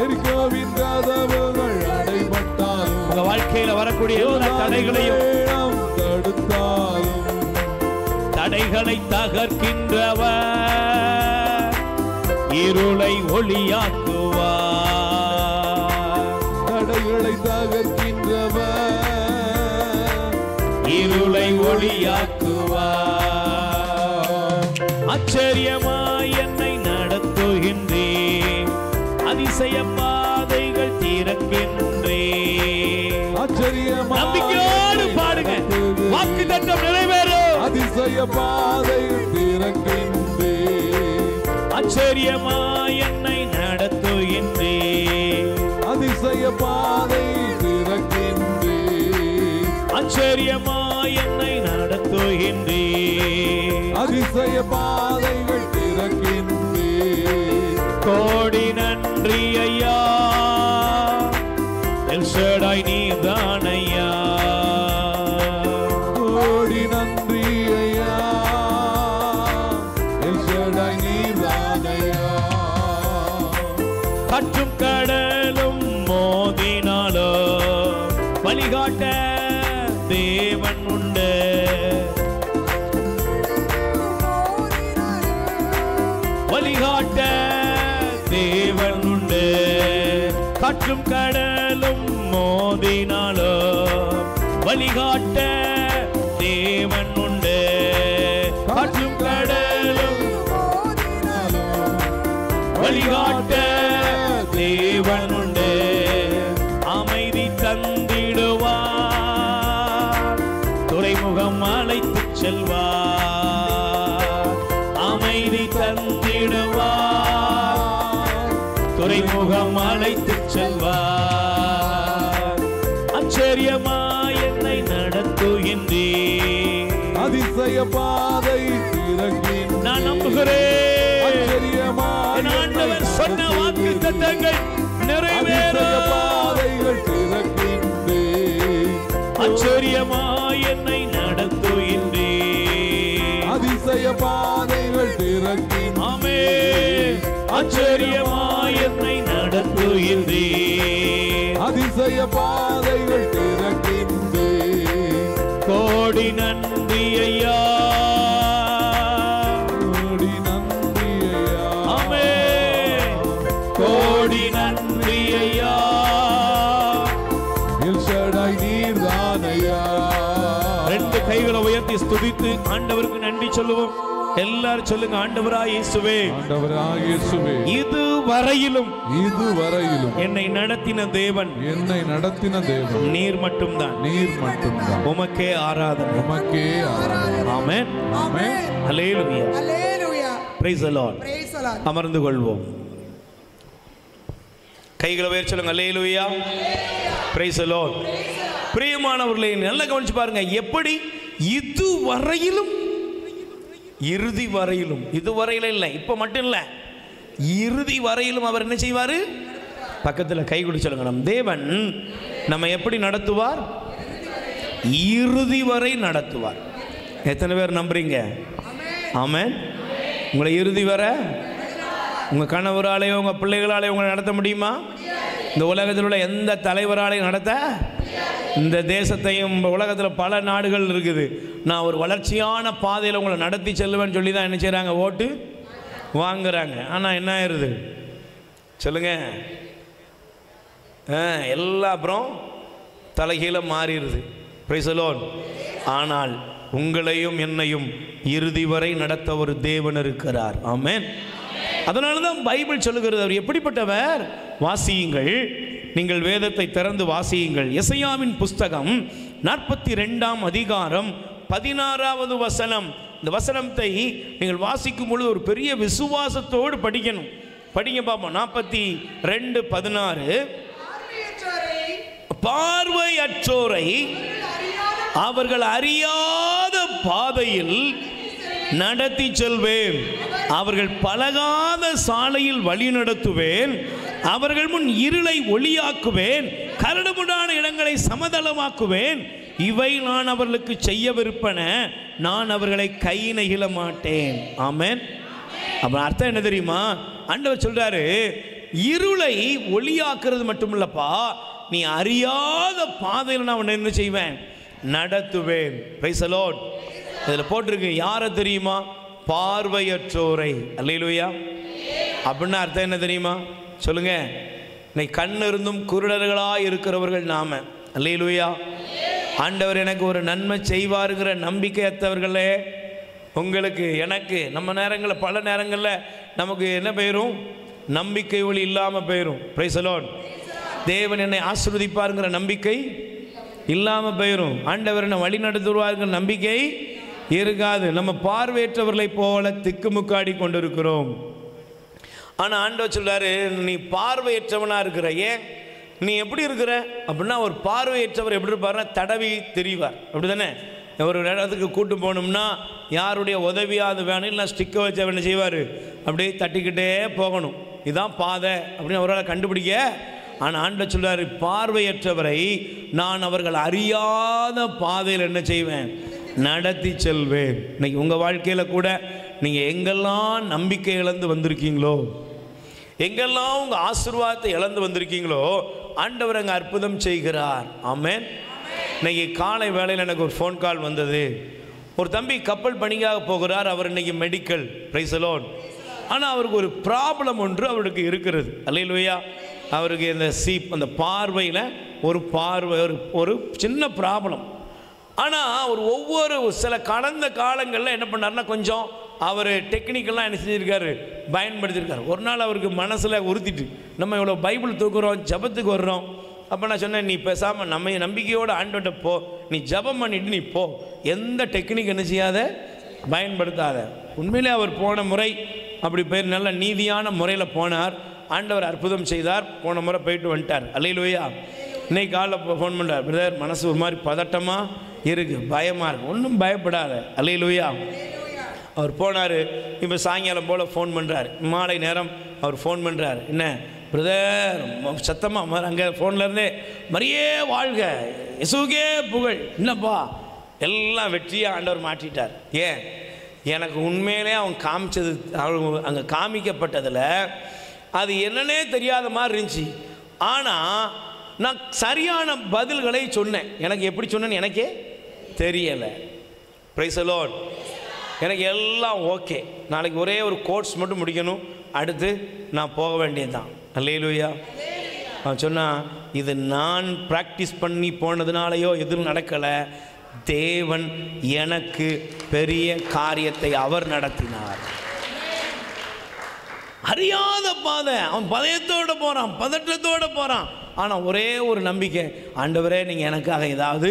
எரிகோவின் கதவுகள் அடைபட்டாலும், உங்க வாழ்க்கையில வரக்கூடிய எல்லா தடைகளையும் வெள்ளம் தடுத்தாலும், தடைகளை தகர்க்கின்றவர் இருளை ஒளியாக்குவார். தடைகளை தகர்க்கின்றவர் இருளை ஒளியாக்குவார். ஆச்சரியமாய் என்னை நடத்துகின்றேன், அதிசய பாதைகள் திறக்கின்றேன். ஆச்சரியமாய் நம்பிக்கையோடு பாடுங்க. வாக்கு தத்தம் நிறைவேறும். அதிசய பாதை திறக்கின்றேன். ஆச்சரியமாய் என்னை நடத்துகின்றேன், அதிசய பாதை திறக்கின்றேன். ஆச்சரியமாய் என்னை நடத்துகின்றேன், அதிசய பாதைகள் திறக்கின்றேன். கோடி நன்றி ஐயா, எல் ஷடாய் நீர்தான் ஐயா. கோடி நன்றி ஐயா, வழிகாட்ட தேவன் உண்டு. வழிகாட்ட தேவன் உண்டு. காற்றும் கடலும் மோதினாலும் வழிகாட்ட தேவன் உண்டு. காற்றும் கடலும் வழிகாட்ட தேவன் உண்டு. அமைதி தந்திடுவார், துறைமுகம் அழைத்து செல்வார். அமைதி தந்திடுவார், துறைமுகம் அழைத்து செல்வார். ஆச்சரியமாய் என்னை நடத்துகின்றீர், அதிசய பாதை திறக்கின்றீர். நான் நம்புகிறேன். ஆச்சரியமாய் ஆண்டவர் சொன்ன வாக்குத்தத்தங்கள் நிறைவேறும். பாதைகள் திறக்கின்றீர். ஆச்சரியமாய் என்னை நடத்துகின்றீர். அதிசய பாதைகள் திறக்கின்றீர். ஆமென். ஆச்சரியமாய் என்னை நடத்துகின்றீர். அதிசய பாதைகள் திறக்கின்றீர். கோடி நன்றி ஐயா, கோடி நன்றி ஐயா. ஆமென். கோடி நன்றி ஐயா. எல் ஷடாய் நீர்தான் ஐயா. ரெண்டு கைகளை உயர்த்தி ஸ்துதித்து ஆண்டவருக்கு நன்றி சொல்லுவோம். எல்லாரும் சொல்லுங்க, ஆண்டவராய் இயேசுவே, ஆண்டவராகிய இயேசுவே, இதுவரையிலும் இதுவரையிலும் என்னை நடத்தின தேவன், என்னை நடத்தின தேவன் நீர் மட்டும்தான். நீர் மட்டும்தான். உமக்கே ஆராதனை. உமக்கே ஆராதனை. ஆமென். ஆமென். அல்லேலூயா. Hallelujah. Price the Lord. Praise the Lord. அமர்ந்து கொள்வோம். கைகளை உயர்த்தி சொல்லுங்க, அல்லேலூயா. Praise the Lord. பிரியமானவர்களே, நல்லா கவனிச்சு பாருங்க, எப்படி இதுவரையிலும், இறுதி வரையிலும், இதுவரையிலும் இல்லை, இப்ப மட்டும் இல்லை, இறுதி வரையிலும் அவர் என்ன செய்வார்? பக்கத்தில் கை கொடு சொல்லுங்க, நம் தேவன் நம்ம எப்படி நடத்துவார்? இறுதி வரை நடத்துவார். எத்தனை பேர் நம்புறீங்க? ஆமென். உங்களை இறுதி வர உங்கள் கணவராலேயோ உங்கள் பிள்ளைகளாலேயோ உங்களை நடத்த முடியுமா? இந்த உலகத்தில் உள்ள எந்த தலைவராலையும் நடத்த, இந்த தேசத்தையும் உலகத்தில் பல நாடுகள் இருக்குது, நான் ஒரு வளர்ச்சியான பாதையில் உங்களை நடத்தி செல்லுவேன்னு சொல்லி தான் என்ன செய்கிறாங்க? ஓட்டு வாங்குறாங்க. ஆனால் என்ன ஆயிடுது சொல்லுங்க? எல்லாம் அப்புறம் தலைகீழ மாறிடுது. Price the Lord. ஆனால் உங்களையும் என்னையும் இறுதி வரை நடத்த ஒரு தேவன் இருக்கிறார். ஆமென். அதனால தான் பைபிள் சொல்லுகிறது, அவர் எப்படிப்பட்டவர்? வாசியுங்கள், நீங்கள் வேதத்தை திறந்து வாசியுங்கள். எசையாவின் புஸ்தகம் 42ஆம் அதிகாரம் 16வது வசனம். இந்த வசனத்தை நீங்கள் வாசிக்கும் பொழுது ஒரு பெரிய விசுவாசத்தோடு படிக்கணும். படிங்க பாப்போம். 42:16. பார்வையற்றோரை அவர்கள் அறியாத பாதையில் நடத்தி செல்வேன், அவர்கள் பழகாத சாலையில் வழி நடத்துவேன், அவர்கள் முன் இருளை ஒளியாக்குவேன், கரடுமுடான இடங்களை சமதளமாக்குவேன், இவை நான் அவர்களுக்கு செய்யவிருப்பன, நான் அவர்களை கை நெகிழ மாட்டேன். ஆமென். அப்ப அர்த்தம் என்ன தெரியுமா? ஆண்டவர் சொல்றாரு, இருளை ஒளியாக்குறது மட்டும் இல்லப்பா, நீ அறியாத பாதையில் நான் உன்னை என்ன செய்வேன்? நடத்துவேன். Price the Lord. இதில் போட்டிருக்கு, யாரை தெரியுமா? பார்வையற்றோரை. அல்லேலூயா. அப்படின்னா அர்த்தம் என்ன தெரியுமா? சொல்லுங்க. இன்னைக்கு கண் இருந்தும் குருடர்களாக இருக்கிறவர்கள் நாம. அல்லேலூயா. ஆண்டவர் எனக்கு ஒரு நன்மை செய்வாருங்கிற நம்பிக்கையற்றவர்களே, உங்களுக்கு எனக்கு நம்ம நேரங்களில் பல நேரங்களில் நமக்கு என்ன போயிடும்? நம்பிக்கை ஒளி இல்லாமல் போயிடும். Price the Lord. தேவன் என்னை ஆசீர்வதிப்பாருங்கிற நம்பிக்கை இல்லாமல் போயிடும். ஆண்டவர் என்னை வழி நடத்துவாருங்கிற நம்பிக்கை இருக்காது. நம்ம பார்வையற்றவர்களை போல திக்குமுக்காடி கொண்டிருக்கிறோம். ஆனால் ஆண்டவர் சொல்றாரு, நீ பார்வையற்றவனாக இருக்கிற. ஏன் நீ எப்படி இருக்கிற அப்படின்னா, ஒரு பார்வையற்றவர் எப்படி இருப்பாருன்னா தடவி தெரிவார். அப்படி தானே? ஒரு இடத்துக்கு கூட்டு போகணும்னா யாருடைய உதவியாவது வேணும், இல்லை ஸ்டிக்கை வச்சு என்ன செய்வார்? அப்படியே தட்டிக்கிட்டே போகணும். இதுதான் பாதை அப்படின்னு அவரால் கண்டுபிடிக்க. ஆனால் ஆண்டவர் சொல்றாரு, பார்வையற்றவரை நான் அவர்கள் அறியாத பாதையில் என்ன செய்வேன்? நடத்தி செல்வேன். இன்னைக்கு உங்கள் வாழ்க்கையில் கூட நீங்கள் எங்கெல்லாம் நம்பிக்கை இழந்து வந்திருக்கீங்களோ, எங்கெல்லாம் உங்கள் ஆசீர்வாதத்தை இழந்து வந்திருக்கீங்களோ, ஆண்டவர் அங்கே அற்புதம் செய்கிறார். ஆமென். இன்னைக்கு காலை வேளையில் எனக்கு ஒரு ஃபோன் கால் வந்தது. ஒரு தம்பி கப்பல் பணிக்காக போகிறார். அவர் இன்னைக்கு மெடிக்கல், பிரைஸ் தி லார்ட். ஆனால் அவருக்கு ஒரு ப்ராப்ளம் ஒன்று அவருக்கு இருக்கிறது. அல்லேலூயா. அவருக்கு இந்த அந்த பார்வையில் ஒரு சின்ன ப்ராப்ளம். ஆனால் அவர் ஒவ்வொரு சில கடந்த காலங்களில் என்ன பண்ணார்னா கொஞ்சம் அவர் டெக்னிக்கெல்லாம் என்ன செஞ்சுருக்காரு, பயன்படுத்தியிருக்காரு. ஒரு நாள் அவருக்கு மனசில் உறுத்திட்டு, நம்ம இவ்வளோ பைபிள் தூக்குறோம், ஜபத்துக்கு வர்றோம். அப்போ நான் சொன்னேன், நீ பேசாமல் நம்ம நம்பிக்கையோடு ஆண்டவர்கிட்ட போ, நீ ஜபம் பண்ணிவிட்டு நீ போ, எந்த டெக்னிக் என்ன செய்யாத, பயன்படுத்தாத. உண்மையிலே அவர் போன முறை அப்படி பேர் நல்ல நீதியான முறையில் போனார். ஆண்டவர் அற்புதம் செய்தார். போன முறை போயிட்டு வந்துட்டார். அல்லேலூயா. இன்னைக்கு காலைல ஃபோன் பண்ணுறார், பிரதர் மனசு ஒரு மாதிரி பதட்டமாக இருக்குது, பயமாக இருக்குது. ஒன்றும் பயப்படாத. அல்லேலூயா. அவர் போனார். இப்போ சாயங்காலம் போல் ஃபோன் பண்ணுறார். மாலை நேரம் அவர் ஃபோன் பண்ணுறார். என்ன பிரதர் சத்தமாக அங்கே ஃபோன்லேருந்தே மரியே வாழ்க, இயேசுவுக்கே புகழ். என்னப்பா எல்லாம் வெற்றியாக ஆண்டவர் மாற்றிட்டார். ஏன் எனக்கு உண்மையிலே அவன் காமிச்சது, அங்கே காமிக்கப்பட்டதில் அது என்னன்னே தெரியாத மாதிரி இருந்துச்சு. ஆனால் நான் சரியான பதில்களை சொன்னேன். எனக்கு எப்படி சொன்னேன்னு எனக்கே தெரியலை. Price the Lord. எனக்கு எல்லாம் ஓகே. நாளைக்கு ஒரே ஒரு கோர்ஸ் மட்டும் முடிக்கணும், அடுத்து நான் போக வேண்டியது தான். அல்லேலூயா. அவன் சொன்னான், இது நான் ப்ராக்டிஸ் பண்ணி போனதுனாலையோ எதுவும் நடக்கலை, தேவன் எனக்கு பெரிய காரியத்தை அவர் நடத்தினார். அறியாத பாதை, அவன் பயத்தோடு போகிறான், பதற்றத்தோடு போகிறான். ஆனால் ஒரே ஒரு நம்பிக்கை, ஆண்டவரே நீங்கள் எனக்காக ஏதாவது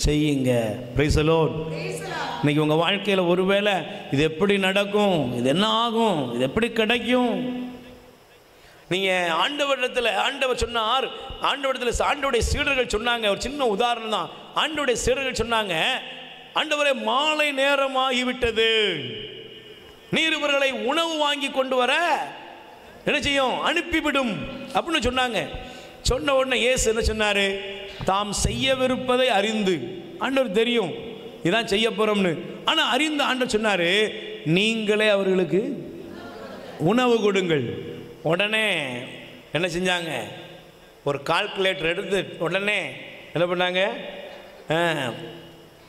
செய்யுங்க. Price the Lord. இன்னைக்கு உங்கள் வாழ்க்கையில் ஒருவேளை இது எப்படி நடக்கும், இது என்ன ஆகும், இது எப்படி கிடைக்கும், நீங்கள் ஆண்டவர் சொன்னார். ஆண்டவருடைய சீடர்கள் சொன்னாங்க, ஒரு சின்ன உதாரணம் தான். ஆண்டவருடைய சீடர்கள் சொன்னாங்க, ஆண்டவரே மாலை நேரமாகிவிட்டது, நீர் இவர்களை உணவு வாங்கி கொண்டு வர என்ன செய்யும், அனுப்பிவிடும் அப்படின்னு சொன்னாங்க. சொன்ன உடனே இயேசு என்ன சொன்னார், தாம் செய்யவிருப்பதை அறிந்து, ஆண்டவர் தெரியும் இதான் செய்ய போகிறோம்னு, ஆனால் அறிந்து ஆண்டவர் சொன்னார், நீங்களே அவர்களுக்கு உணவு கொடுங்கள். உடனே என்ன செஞ்சாங்க, ஒரு கால்குலேட்டர் எடுத்து உடனே என்ன பண்ணாங்க,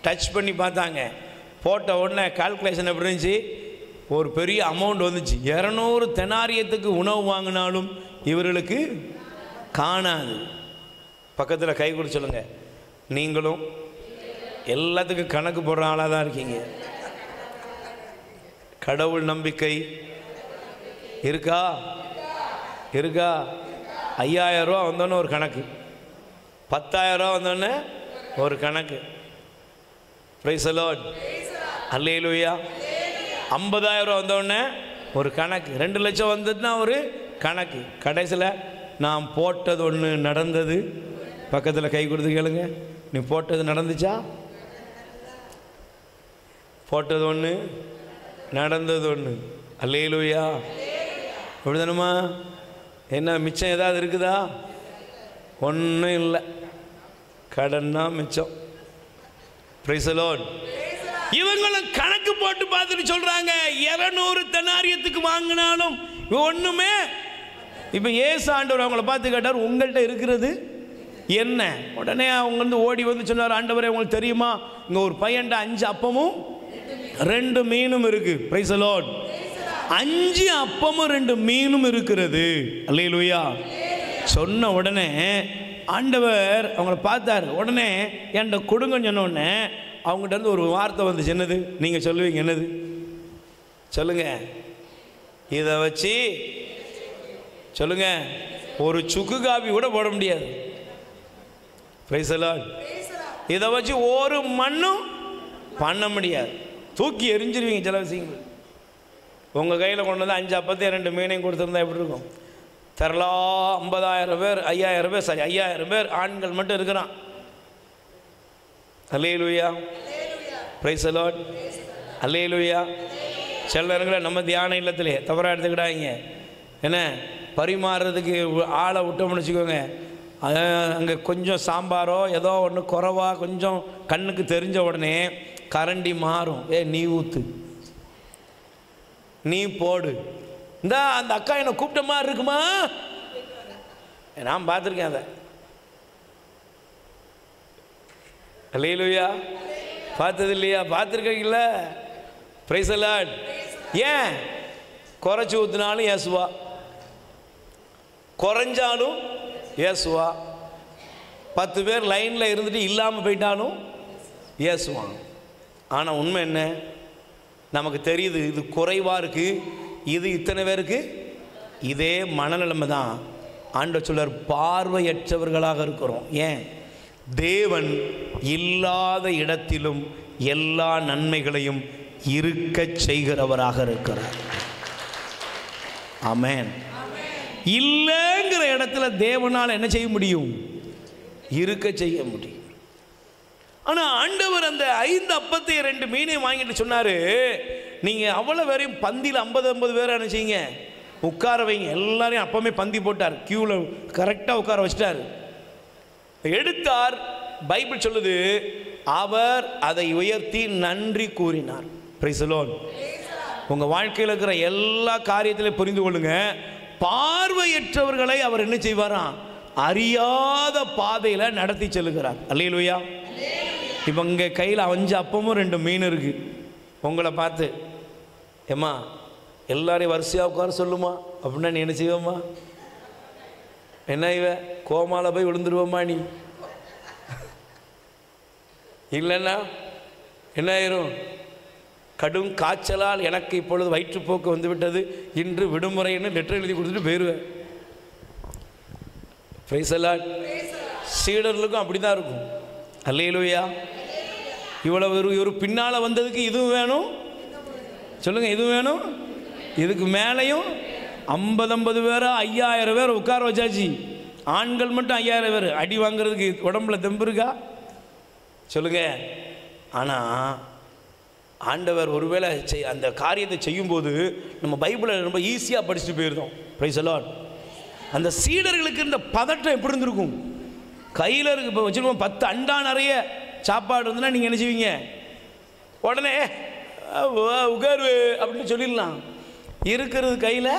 டச் பண்ணி பார்த்தாங்க. போட்ட உடனே கால்குலேஷன் எப்படி இருந்துச்சு, ஒரு பெரிய அமௌண்ட் வந்துச்சு. 200 தெனாரியத்துக்கு உணவு வாங்கினாலும் இவர்களுக்கு காணாது. பக்கத்தில் கை கொடுத்து சொல்லுங்க, நீங்களும் எல்லாத்துக்கும் கணக்கு போடுற ஆளாக தான் இருக்கீங்க. கடவுள் நம்பிக்கை இருக்கா? 5000 ரூபா வந்தோன்னே ஒரு கணக்கு, 10,000 ரூபா வந்தோடனே ஒரு கணக்கு. Price the Lord. அல்லேலூயா. 50,000 ரூபா வந்தோடனே ஒரு கணக்கு, 2 லட்சம் வந்ததுன்னா ஒரு கணக்கு. கடைசியில் நான் போட்டது ஒன்று நடந்தது. பக்கத்தில் கை கொடுத்து கேளுங்க, நீ போட்டது நடந்துச்சா? போட்டது ஒன்று, நடந்தது ஒன்று. அல்லேலூயா. அப்படிதானம்மா? என்ன மிச்சம் ஏதாவது இருக்குதா? ஒன்றும் இல்லை, கடன் தான் மிச்சம். Price the Lord. இவங்களும் கணக்கு போட்டு பார்த்துட்டு சொல்றாங்க, 200 தெனாரியத்துக்கு வாங்கினாலும் ஒண்ணுமே. இப்போ ஏசு ஆண்டவர் அவங்கள பார்த்து கேட்டார், உங்கள்கிட்ட இருக்கிறது என்ன? உடனே அவங்க வந்து ஓடி வந்து சொன்னார், ஆண்டவரே உங்களுக்கு தெரியுமா, இங்கே ஒரு பையன்ட்ட 5 அப்பமும் 2 மீனும் இருக்கு. Price the Lord. 5 அப்பமும் 2 மீனும் இருக்கிறது. அல்லேலூயா. சொன்ன உடனே ஆண்டவர் அவங்கள பார்த்தார். உடனே என்கிட்ட கொடுங்கன்னு சொன்ன உடனே அவங்ககிட்ட இருந்து ஒரு வார்த்தை வந்துச்சு. என்னது? நீங்கள் சொல்லுவீங்க, என்னது சொல்லுங்க. இதை வச்சு சொல்லுங்க, ஒரு சுக்கு காபி கூட போட முடியாது. Price the Lord. இதை வச்சு ஒரு மண்ணும் பண்ண முடியாது, தூக்கி எரிஞ்சிருவீங்க சில விஷயங்கள். உங்கள் கையில் கொண்டு வந்து 5 அப்பத்தையும் 2 மீனையும் கொடுத்துருந்தா எப்படி இருக்கும்? தரலா 50,000 பேர், 5,000 பேர், சாரி 5,000 பேர் ஆண்கள் மட்டும் இருக்கிறான். அல்லேலூயா. Praise the Lord. அல்லேலூயா. சில நேரங்களில் நம்ம தியான இல்லத்திலே தவறாக எடுத்துக்கிட்டாங்க. என்ன பரிமாறுறதுக்கு ஆளை விட்டோம்னு வச்சுக்கோங்க, அங்கே கொஞ்சம் சாம்பாரோ ஏதோ ஒன்று குறைவா கொஞ்சம் கண்ணுக்கு தெரிஞ்ச உடனே கரண்டி மாறும். நீ ஊற்று, நீ போடு, இந்த அந்த அக்கா என்னை கூப்பிட்ட மாதிரி இருக்குமா? நான் பார்த்துருக்கேன் அதை. அல்லேலூயா. பார்த்தது இல்லையா? பார்த்துருக்கீங்கள? Praise the Lord. ஏன் குறைச்சி ஊற்றினாலும் ஏசுவா, குறைஞ்சாலும் ஏசுவா, 10 பேர் லைனில் இருந்துட்டு இல்லாமல் போயிட்டாலும் ஏசுவான். ஆனால் உண்மை என்ன? நமக்கு தெரியுது இது குறைவாக இருக்குது, இது இத்தனை பேருக்கு இதே மனநிலைமை தான். ஆண்டவர் சொல்றார், பார்வையற்றவர்களாக இருக்கிறோம். ஏன்? தேவன் இல்லாத இடத்திலும் எல்லா நன்மைகளையும் இருக்க செய்கிறவராக இருக்கிறார். ஆமென். இல்லைங்கிற இடத்துல தேவனால் என்ன செய்ய முடியும்? இருக்க செய்ய முடியும். ஆனால் ஆண்டவர் அந்த 5 அப்பத்தை 2 மீனையும் வாங்கிட்டு சொன்னார், நீங்கள் அவ்வளோ பேரையும் பந்தியில் 50 பேரை என்ன செய்யுங்க, உட்கார வைங்க. எல்லாரையும் அப்பமே பந்தி போட்டார், கியூவில் கரெக்டாக உட்கார வச்சிட்டார். எடுத்தார். பைபிள் சொல்லுது, அவர் அதை உயர்த்தி நன்றி கூறினார். Price the Lord. உங்கள் வாழ்க்கையில் இருக்கிற எல்லா காரியத்திலையும் புரிந்து கொள்ளுங்க, பார்வையற்றவர்களை அவர் என்ன செய்வாராம்? அறியாத பாதையில் நடத்தி செல்லுகிறார். அல்லேலூயா. இப்போ இங்கே கையில் 5 அப்பமும் 2 மீன் இருக்கு. உங்களை பார்த்து, ஏம்மா எல்லாரையும் வரிசையாக உட்கார சொல்லுமா அப்படின்னா நீ என்ன செய்வோம்மா? என்ன இவ கோமால போய் விழுந்துருவோம்மா நீ? இல்லைன்னா என்ன ஆயிரும்? கடும் காய்ச்சலால் எனக்கு இப்பொழுது வயிற்றுப்போக்கு வந்துவிட்டது, இன்று விடுமுறைன்னு லெட்டர் எழுதி கொடுத்துட்டு போயிடுவேன். Price the Lord. சீடர்களுக்கும் அப்படி தான் இருக்கும். அல்லேலூயா. இவ்வளவு ஒரு பின்னால் வந்ததுக்கு இதுவும் வேணும் சொல்லுங்க, இதுவும் வேணும். இதுக்கு மேலேயும் 50 பேரா 5000 பேர் உட்கார வச்சாச்சு. ஆண்கள் மட்டும் 5000 பேர். அடி வாங்கிறதுக்கு உடம்புல தெம்பு இருக்கா சொல்லுங்க? ஆனால் ஆண்டவர் ஒருவேளை அந்த காரியத்தை செய்யும்போது நம்ம பைபிளை ரொம்ப ஈஸியாக படிச்சுட்டு போயிருந்தோம். Price the Lord. அந்த சீடர்களுக்கு இந்த பதட்டம் எப்படி இருந்திருக்கும்? கையில் இருக்கு, இப்போ வச்சுருக்கோம் 10 அண்டா நிறைய சாப்பாடு இருந்துன்னா நீங்கள் என்ன செய்வீங்க? உடனே உட்காரு அப்படின்னு சொல்லிடலாம். இருக்கிறது கையில்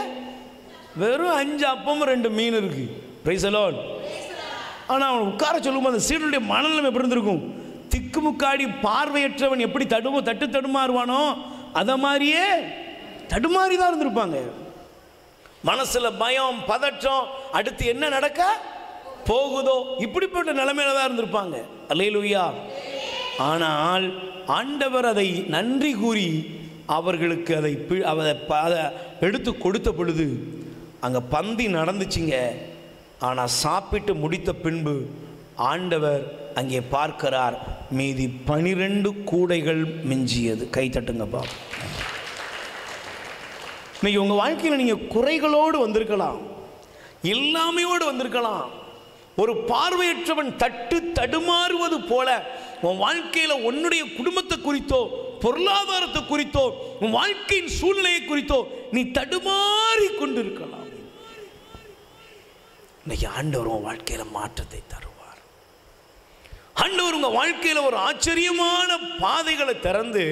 வெறும் 5 அப்பமும் 2 மீன் இருக்குது. Price the Lord. ஆனால் அவன் உட்கார சொல்லும்போது அந்த சீடனுடைய மனநிலைமை எப்படி இருந்திருக்கும்? திக்குமுக்காடி பார்வையற்றவன் எப்படி தட்டு தடுமாறுவானோ அதை மாதிரியே தடுமாறி தான் இருந்திருப்பாங்க. மனசுல பயம், பதற்றம், அடுத்து என்ன நடக்க போகுதோ இப்படிப்பட்ட நிலைமையில தான் இருந்திருப்பாங்க. அல்லேலூயா. ஆனால் ஆண்டவர் அதை நன்றி கூறி அவர்களுக்கு அதை எடுத்து கொடுத்த பொழுது அங்கே பந்தி நடந்துச்சுங்க. ஆனால் சாப்பிட்டு முடித்த பின்பு ஆண்டவர் அங்கே பார்க்கிறார், மீதி 12 கூடைகள் மிஞ்சியது. கை தட்டுங்கப்பா. இன்னைக்கு உங்கள் வாழ்க்கையில் நீங்கள் குறைகளோடு வந்திருக்கலாம், இல்லாமையோடு வந்திருக்கலாம். ஒரு பார்வையற்றவன் தடுமாறுவது போல உன் வாழ்க்கையில் உன்னுடைய குடும்பத்தை குறித்தோ, பொருளாதாரத்தை குறித்தோ, உன் வாழ்க்கையின் சூழ்நிலையை குறித்தோ நீ தடுமாறி கொண்டிருக்கலாம். இன்னைக்கு ஆண்டவர் உன் வாழ்க்கையில் மாற்றத்தை தருவார். ஆண்டவர் உங்கள் வாழ்க்கையில் ஒரு ஆச்சரியமான பாதைகளை திறந்து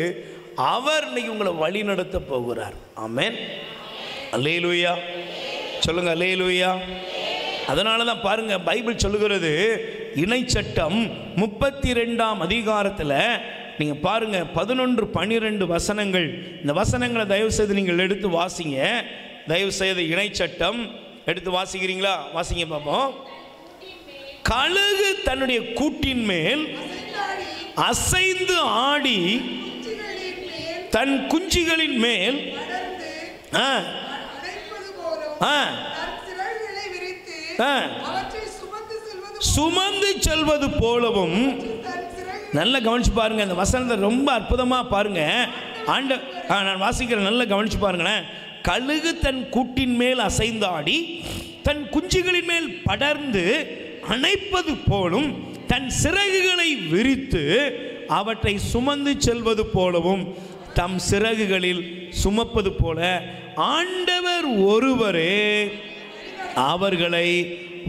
அவர் இன்னைக்கு உங்களை வழி நடத்த போகிறார். ஆமென். அல்லேலூயா. சொல்லுங்க அல்லேலூயா. அதனால தான் பாருங்க, பைபிள் சொல்லுகிறது, இணைச்சட்டம் 32ஆம் அதிகாரத்தில் நீங்கள் பாருங்க 11, 12 வசனங்கள். இந்த வசனங்களை தயவு செய்து நீங்கள் எடுத்து வாசிங்க. தயவு செய்து இணைச்சட்டம் எடுத்து வாசிக்கிறீங்களா? வாசிங்க பார்ப்போம். கழுகு தன்னுடைய கூட்டின் மேல் அசைந்து ஆடி தன் குஞ்சுகளின் மேல் சுமந்து செல்வது போலவும். நல்ல கவனிச்சு பாருங்க, இந்த வசனத்தை ரொம்ப அற்புதமா பாருங்க. நான் வாசிக்கிறேன், நல்ல கவனிச்சு பாருங்களேன். கழுகு தன் கூட்டின் மேல் அசைந்தாடி தன் குஞ்சுகளின் மேல் படர்ந்து அணைப்பது போலும், தன் சிறகுகளை விரித்து அவற்றை சுமந்து செல்வது போலவும், தம் சிறகுகளில் சுமப்பது போல ஆண்டவர் ஒருவரே அவர்களை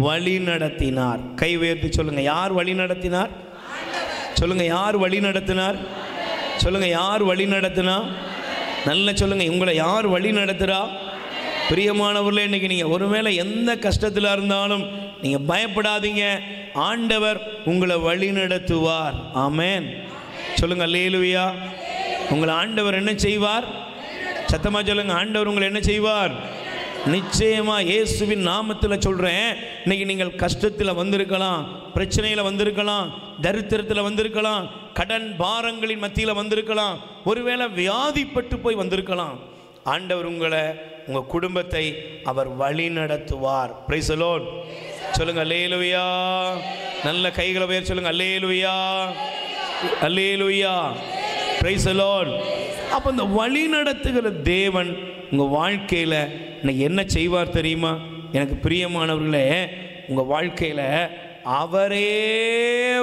வழி நடத்தினார். கை உயர்த்தி சொல்லுங்க, யார் வழி நடத்தினார்? சொல்லுங்க, யார் வழி நடத்தினார்? சொல்லுங்க, யார் வழி நடத்தினா? நல்ல சொல்லுங்க, உங்களை யார் வழி நடத்துறா? பிரியமானவர்களே, இன்னைக்கு நீங்கள் ஒருவேளை எந்த கஷ்டத்தில் இருந்தாலும் நீங்கள் பயப்படாதீங்க. ஆண்டவர் உங்களை வழி நடத்துவார். ஆமென். சொல்லுங்க அல்லேலூயா. உங்களை ஆண்டவர் என்ன செய்வார்? சத்தமா சொல்லுங்க. ஆண்டவர் உங்களை என்ன செய்வார்? நிச்சயமா இயேசுவின் நாமத்தில் சொல்றேன். இன்னைக்கு நீங்கள் கஷ்டத்தில் வந்திருக்கலாம், பிரச்சனையில் வந்திருக்கலாம், தரித்திரத்தில் வந்திருக்கலாம், கடன் பாரங்களின் மத்தியில் வந்திருக்கலாம், ஒருவேளை வியாதிப்பட்டு போய் வந்திருக்கலாம். ஆண்டவர் உங்களை, உங்கள் குடும்பத்தை அவர் வழி நடத்துவார். Price the Lord. சொல்லுங்க அல்லேலூயா. நல்ல கைகளை உயர்த்தி சொல்லுங்க அல்லேலூயா, அல்லேலூயா. Praise the Lord. அப்போ இந்த வழி நடத்துகிற தேவன் உங்கள் வாழ்க்கையில் இன்னைக்கு என்ன செய்வார் தெரியுமா? எனக்கு பிரியமானவர்களே, உங்கள் வாழ்க்கையில் அவரே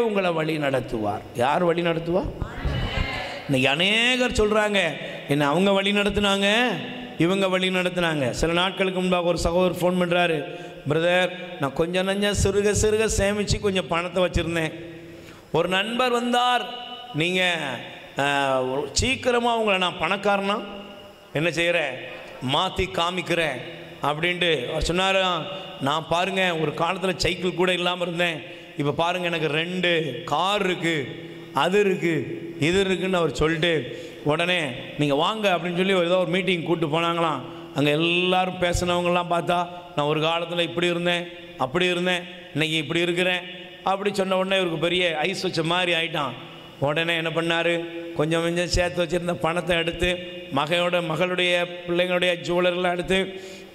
உங்களை வழி நடத்துவார். யார் வழி நடத்துவார்? இன்னைக்கு அநேகர் சொல்கிறாங்க, என்ன அவங்க வழி நடத்துனாங்க, இவங்க வழி நடத்துனாங்க. சில நாட்களுக்கு முன்பாக ஒரு சகோதரர் ஃபோன் பண்ணுறாரு, பிரதர் நான் கொஞ்சம் நஞ்சம் சிறுக சிறுக சேமித்து கொஞ்சம் பணத்தை வச்சுருந்தேன். ஒரு நண்பர் வந்தார், நீங்கள் சீக்கிரமாக உங்களை நான் பணக்காரனா என்ன செய்கிறேன், மாற்றி காமிக்கிறேன் அப்படின்ட்டு அவர் சொன்னார். நான் பாருங்கள், ஒரு காலத்தில் சைக்கிள் கூட இல்லாமல் இருந்தேன், இப்போ பாருங்கள் எனக்கு 2 கார் இருக்குது, அது இருக்குது, இது இருக்குதுன்னு அவர் சொல்லிட்டு உடனே நீங்கள் வாங்க அப்படின்னு சொல்லி ஏதோ ஒரு மீட்டிங் கூப்பிட்டு போனாங்களாம். அங்கே எல்லோரும் பேசினவங்கெல்லாம் பார்த்தா நான் ஒரு காலத்தில் இப்படி இருந்தேன், அப்படி இருந்தேன், இன்றைக்கி இப்படி இருக்கிறேன் அப்படி சொன்ன உடனே இவருக்கு பெரிய ஐஸ் வச்ச மாதிரி ஆகிட்டான். உடனே என்ன பண்ணார், கொஞ்சம் கொஞ்சம் சேர்த்து வச்சுருந்த பணத்தை எடுத்து மகளுடைய பிள்ளைங்களுடைய ஜுவலர்லாம் எடுத்து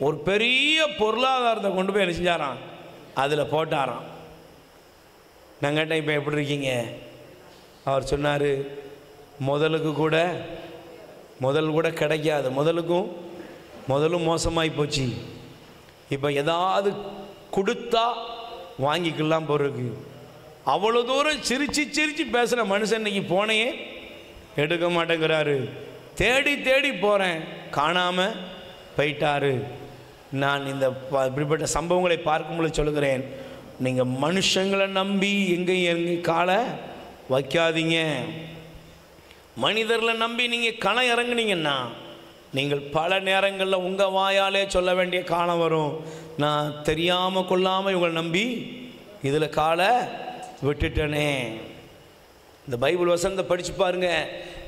ஒரு பெரிய பொருளாதாரத்தை கொண்டு போய் என்ன செஞ்சாராம், அதில் போட்டாராம். நான் கேட்டேன், இப்போ எப்படி இருக்கீங்க? அவர் சொன்னார், முதல் கூட கிடைக்காது, முதலும் மோசமாகி போச்சு, இப்போ ஏதாவது கொடுத்தா வாங்கிக்கலாம் போகிறதுக்கு. அவ்வளோ தூரம் சிரித்து பேசுகிற மனுஷன் இன்னைக்கு போனையே எடுக்க மாட்டேங்கிறாரு. தேடி தேடி போகிறேன், காணாமல் போயிட்டாரு. நான் இந்த இப்படிப்பட்ட சம்பவங்களை பார்க்கும்போது சொல்லுகிறேன், நீங்கள் மனுஷங்களை நம்பி எங்கேயும் காலை வைக்காதீங்க. மனிதர்களை நம்பி நீங்கள் களம் இறங்குனீங்கன்னா நீங்கள் பல நேரங்களில் உங்கள் வாயாலே சொல்ல வேண்டிய காலம் வரும், நான் தெரியாமல் கொள்ளாமல் இவங்களை நம்பி இதில் காலை விட்டுட்டனே. இந்த பைபிள் வசனத்தை படித்து பாருங்க,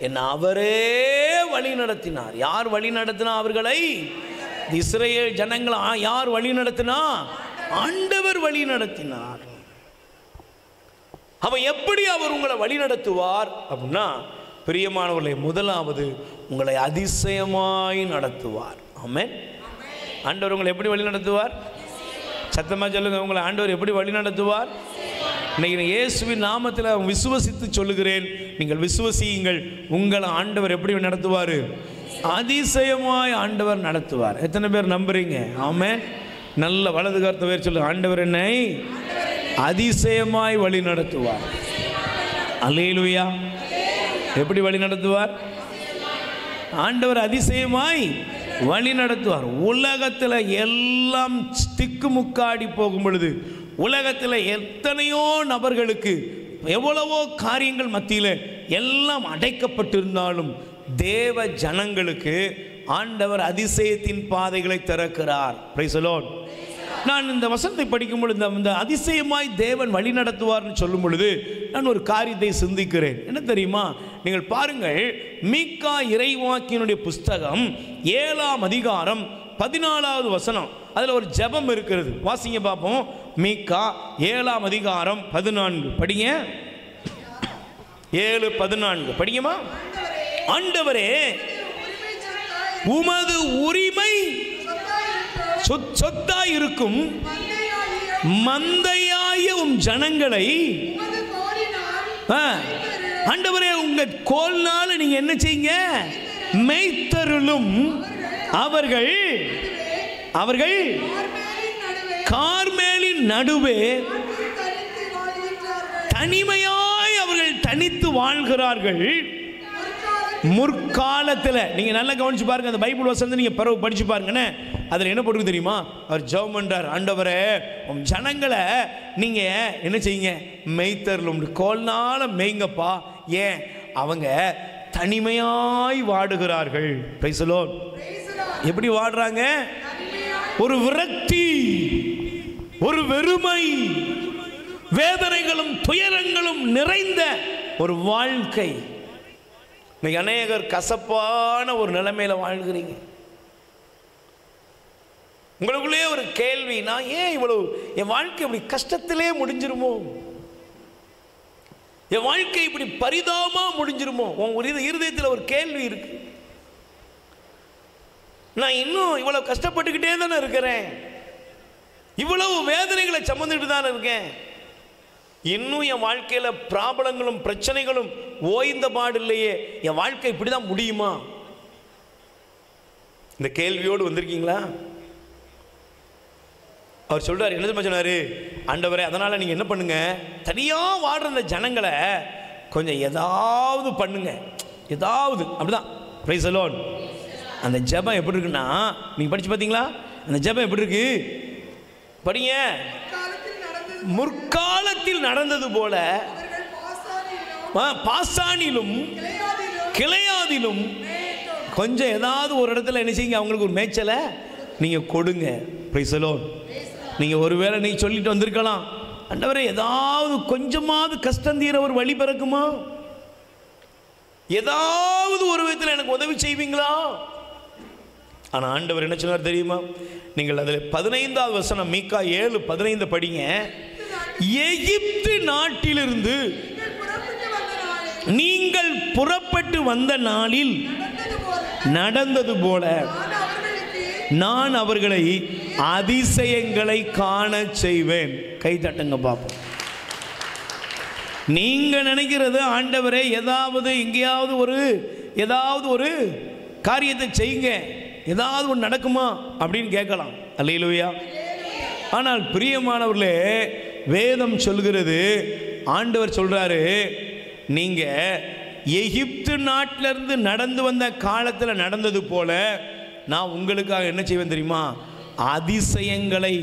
என்ன அவரே வழி நடத்தினார். யார் வழி நடத்தினா அவர்களை? இஸ்ரவேல் ஜனங்களை யார் வழி நடத்தினா? ஆண்டவர் வழி நடத்தினார். அவன் எப்படி அவர் உங்களை வழி நடத்துவார் அப்படின்னா, பிரியமானவர்களே, முதலாவது உங்களை அதிசயமாய் நடத்துவார். ஆமென். ஆண்டவர் உங்களை எப்படி வழி நடத்துவார்? சத்தமாக சொல்லுங்க, உங்களை ஆண்டவர் எப்படி வழி நடத்துவார்? இன்னைக்கு இயேசுவின் நாமத்தில் விசுவசித்து சொல்லுகிறேன், நீங்கள் விசுவசியுங்கள். உங்களை ஆண்டவர் எப்படி நடத்துவார்? அதிசயமாய் ஆண்டவர் நடத்துவார். எத்தனை பேர் நம்புறீங்க? ஆமென். நல்ல வலது கருத்தை வேறு சொல்லு, ஆண்டவர் என்னை அதிசயமாய் வழி நடத்துவார். அல்லேலூயா. எப்படி வழி நடத்துவார்? ஆண்டவர் அதிசயமாய் வழி நடத்துவார். உலகத்தில் எல்லாம் திக்குமுக்காடி போகும் பொழுது, உலகத்தில் எத்தனையோ நபர்களுக்கு எவ்வளவோ காரியங்கள் மத்தியில் எல்லாம் அடைக்கப்பட்டிருந்தாலும் தேவ ஜனங்களுக்கு ஆண்டவர் அதிசயத்தின் பாதைகளை திறக்கிறார். Price the Lord. நான் இந்த வசனத்தை படிக்கும் பொழுது இந்த அதிசயமாய் தேவன் வழி நடத்துவார்னு சொல்லும் பொழுது நான் ஒரு காரியத்தை சிந்திக்கிறேன். என்ன தெரியுமா? நீங்கள் பாருங்கள், மீகா இறைவாக்கினுடைய புஸ்தகம் 7ஆம் அதிகாரம் 14வது வசனம், அதில் ஒரு ஜெபம் இருக்கிறது. வாசிங்க பார்ப்போம். மீகா 7ஆம் அதிகாரம் 14 படிங்க. 7:14 படிங்கம்மா. ஆண்டவரே, உமது உரிமை சொத்தாய் இருக்கும் மந்தையாய ஜனங்களை ஆண்டவரே உங்க கோல்னால நீங்க என்ன செய்யுங்க? மேய்த்தருளும். அவர்கள் கார்மேலின் நடுவே தனிமையாய் அவர்கள் தனித்து வாழ்கிறார்கள். முற்காலத்தில் நீங்கள் நல்லா கவனிச்சு பாருங்க, அந்த பைபிள் வசனத்தை நீங்கள் பிறகு படிச்சு பாருங்கன்னு. அதில் என்ன போட்டு தெரியுமா? அவர் ஜெபம் பண்றார், ஆண்டவரே உன் ஜனங்களை நீங்கள் என்ன செய்யுங்க? மெய்த்தருளும், கோல்னால மெய்ங்கப்பா. ஏன்? அவங்க தனிமையாய் வாடுகிறார்கள். Price the Lord. எப்படி வாடுறாங்க? ஒரு விரக்தி, ஒரு வெறுமை, வேதனைகளும் துயரங்களும் நிறைந்த ஒரு வாழ்க்கை. இன்னைக்கு அநேகர் கசப்பான ஒரு நிலைமையில வாழ்கிறீங்க. உங்களுக்குள்ளே ஒரு கேள்வி, நான் ஏன் இவ்வளவு என் வாழ்க்கை இப்படி கஷ்டத்திலே முடிஞ்சிருமோ, என் வாழ்க்கை இப்படி பரிதாபமா முடிஞ்சிருமோ? உன் இருதயத்தில் ஒரு கேள்வி இருக்கு. நான் இன்னும் இவ்வளவு கஷ்டப்பட்டுக்கிட்டே தானே இருக்கிறேன், இவ்வளவு வேதனைகளை சுமந்துட்டு தானே இருக்கேன், இன்னும் என் வாழ்க்கையில பிராபலங்களும் பிரச்சனைகளும் ஓய்ந்த பாடு இல்லையே, என் வாழ்க்கை இப்படிதான் முடியுமா? இந்த கேள்வியோடு வந்திருக்கீங்களா? அவர் சொல்றாரு, என்ன சொன்னாரு, ஆண்டவரே அதனால நீங்க என்ன பண்ணுங்க, தனியா வாடுற அந்த ஜனங்களை கொஞ்சம் ஏதாவது பண்ணுங்க, ஏதாவது. அப்படிதான். Price the Lord. அந்த ஜெபம் எப்படி இருக்குன்னா, நீங்க படிச்சு பார்த்தீங்களா? அந்த ஜெபம் எப்படி இருக்கு படிங்க. முற்காலத்தில் நடந்தது போல பாசானிலும் கிளையாதிலும் கொஞ்சம் ஏதாவது ஒரு இடத்துல என்ன செய்யுங்க, அவங்களுக்கு ஒரு மேய்ச்சலை நீங்க கொடுங்க. Price the Lord. நீங்க ஒருவேளை நீ சொல்லிட்டு வந்திருக்கலாம், ஆண்டவரே ஏதாவது கொஞ்சமாவது கஷ்டம் தீர ஒரு வழி பிறக்குமா, ஏதாவது ஒரு விதத்தில் எனக்கு உதவி செய்வீங்களா? ஆனா ஆண்டவர் என்ன சொன்னார் தெரியுமா? நீங்கள் அதில் 15வது வசனம் மீகா 7:15 படிங்க. எகிப்து நாட்டிலிருந்து நீங்கள் புறப்பட்டு வந்த நாளில் நடந்தது போல நான் அவர்களை அதிசயங்களை காண செய்வேன். கை தட்டுங்க பாப்போம். நீங்க நினைக்கிறது ஆண்டவரே ஏதாவது ஏதாவது ஒரு காரியத்தை செய்யுங்க, ஏதாவது ஒன்று நடக்குமா அப்படின்னு கேட்கலாம். அல்லேலூயா. ஆனால் பிரியமானவர்களே, வேதம் சொல்கிறது, ஆண்டவர் சொல்றாரு, நீங்க எகிப்து நாட்டிலிருந்து நடந்து வந்த காலத்தில் நடந்தது போல நான் உங்களுக்காக என்ன செய்வேன் தெரியுமா? அதிசயங்களை,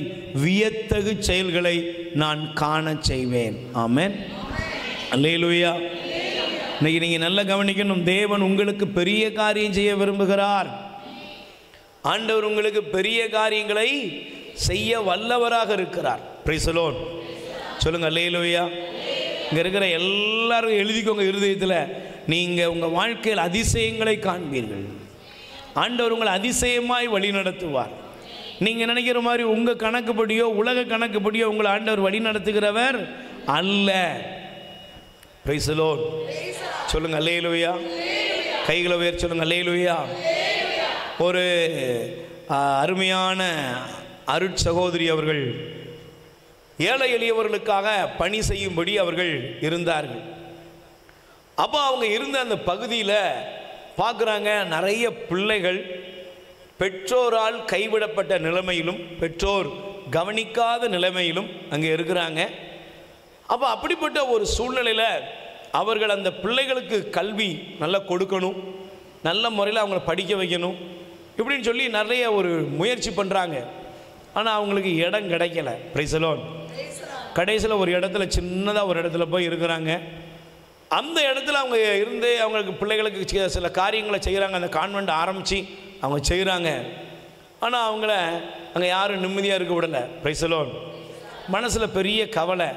வியத்தகு செயல்களை நான் காண செய்வேன். ஆமென். அல்லேலூயா. இன்னைக்கு நீங்க நல்லா கவனிக்கணும். தேவன் உங்களுக்கு பெரிய காரியம் செய்ய விரும்புகிறார். ஆண்டவர் உங்களுக்கு பெரிய காரியங்களை செய்ய வல்லவராக இருக்கிறார். Price the Lord. சொல்லுங்க அல்லேலூயா. இங்க இருக்கிற எல்லாரும் எழுதிக்கோங்க இருதயத்தில், நீங்க உங்க வாழ்க்கையில் அதிசயங்களை காண்பீர்கள். ஆண்டவர் உங்களை அதிசயமாய் வழி நடத்துவார். நீங்க நினைக்கிற மாதிரி உங்க கணக்குப்படியோ உலக கணக்குப்படியோ உங்களை ஆண்டவர் வழி நடத்துகிறவர் அல்ல. Price the Lord. சொல்லுங்க அல்லேலூயா. கைகளை உயர்த்தி சொல்லுங்க அல்லேலூயா. ஒரு அருமையான அருட்சகோதரி அவர்கள் ஏழை எளியவர்களுக்காக பணி செய்யும்படி அவர்கள் இருந்தார்கள். அப்போ அவங்க இருந்த அந்த பகுதியில் பார்க்குறாங்க, நிறைய பிள்ளைகள் பெற்றோரால் கைவிடப்பட்ட நிலைமையிலும் பெற்றோர் கவனிக்காத நிலைமையிலும் அங்கே இருக்கிறாங்க. அப்போ அப்படிப்பட்ட ஒரு சூழ்நிலையில் அவர்கள் அந்த பிள்ளைகளுக்கு கல்வி நல்லா கொடுக்கணும், நல்ல முறையில் அவங்கள படிக்க வைக்கணும் இப்படின்னு சொல்லி நிறைய ஒரு முயற்சி பண்ணுறாங்க. ஆனால் அவங்களுக்கு இடம் கிடைக்கல. Price the Lord. கடைசியில் ஒரு இடத்துல சின்னதாக ஒரு இடத்துல போய் இருக்கிறாங்க. அந்த இடத்துல அவங்க இருந்து அவங்களுக்கு பிள்ளைகளுக்கு சில காரியங்களை செய்கிறாங்க. அந்த கான்வெண்ட் ஆரம்பித்து அவங்க செய்கிறாங்க. ஆனால் அவங்கள அங்கே யாரும் நிம்மதியாக இருக்க விடலை. Price the Lord. மனசில் பெரிய கவலை.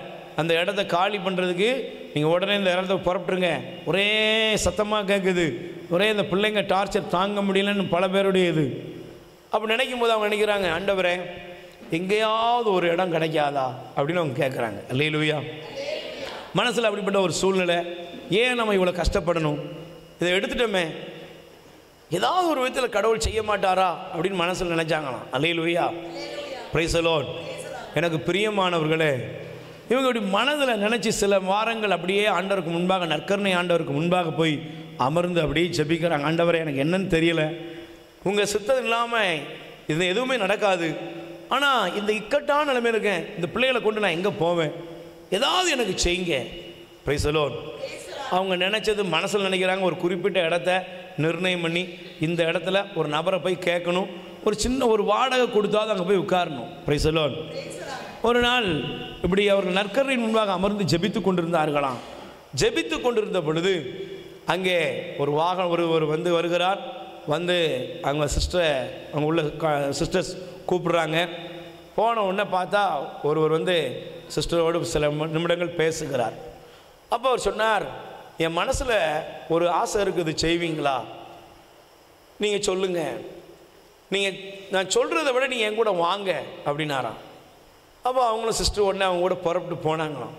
அந்த இடத்த காலி பண்ணுறதுக்கு நீங்கள் உடனே இந்த இடத்த புறப்பட்டுருங்க, ஒரே சத்தமாக கேட்குது, ஒரே இந்த பிள்ளைங்க டார்ச்சர் தாங்க முடியலன்னு பல பேருடைய இது. அப்படி நினைக்கும் போது அவங்க நினைக்கிறாங்க, ஆண்டவரே எங்கேயாவது ஒரு இடம் கிடைக்காதா அப்படின்னு அவங்க கேட்குறாங்க. அல்லேலூயா. மனசில் அப்படிப்பட்ட ஒரு சூழ்நிலை. ஏன் நம்ம இவ்வளோ கஷ்டப்படணும், இதை எடுத்துட்டோமே, ஏதாவது ஒரு விதத்தில் கடவுள் செய்ய மாட்டாரா அப்படின்னு மனசில் நினைச்சாங்களாம். அல்லேலூயா. Praise the Lord. எனக்கு பிரியமானவர்களே, இவங்க இப்படி மனதில் நினச்சி சில வாரங்கள் அப்படியே ஆண்டவருக்கு முன்பாக, நற்கருணை ஆண்டவருக்கு முன்பாக போய் அமர்ந்து அப்படியே ஜெபிக்கிறாங்க. ஆண்டவரே எனக்கு என்னன்னு தெரியல, உங்கள் சித்தம் இல்லாமல் இது எதுவுமே நடக்காது, ஆனால் இந்த இக்கட்டான நிலைமையில் இருக்கேன், இந்த பிள்ளைகளை கொண்டு நான் எங்கே போவேன், ஏதாவது எனக்கு செய்யுங்க. Price the Lord. அவங்க நினச்சது மனசில் நினைக்கிறாங்க, ஒரு குறிப்பிட்ட இடத்த நிர்ணயம் பண்ணி இந்த இடத்துல ஒரு நபரை போய் கேட்கணும், ஒரு சின்ன ஒரு வாடகை கொடுத்தாது அங்கே போய் உட்காரணும். Price the Lord. ஒரு நாள் இப்படி அவர்கள் நற்கருணையின் முன்பாக அமர்ந்து ஜெபித்து கொண்டிருந்தார்களாம். ஜெபித்து கொண்டிருந்த பொழுது அங்கே ஒரு வாகனம் ஒரு வந்து வருகிறார். வந்து அவங்க அவங்க உள்ள சிஸ்டர்ஸ் கூப்பிடுறாங்க. போன உடனே பார்த்தா ஒருவர் வந்து சிஸ்டரோடு சில நிமிடங்கள் பேசுகிறார். அப்போ அவர் சொன்னார், என் மனசில் ஒரு ஆசை இருக்குது, செய்வீங்களா? நீங்கள் சொல்லுங்கள், நான் சொல்கிறத விட நீங்கள் என் கூட வாங்க அப்படின்னாராம். அப்போ அவங்களும் சிஸ்டர் உடனே அவங்க கூட புறப்பட்டு போனாங்களாம்.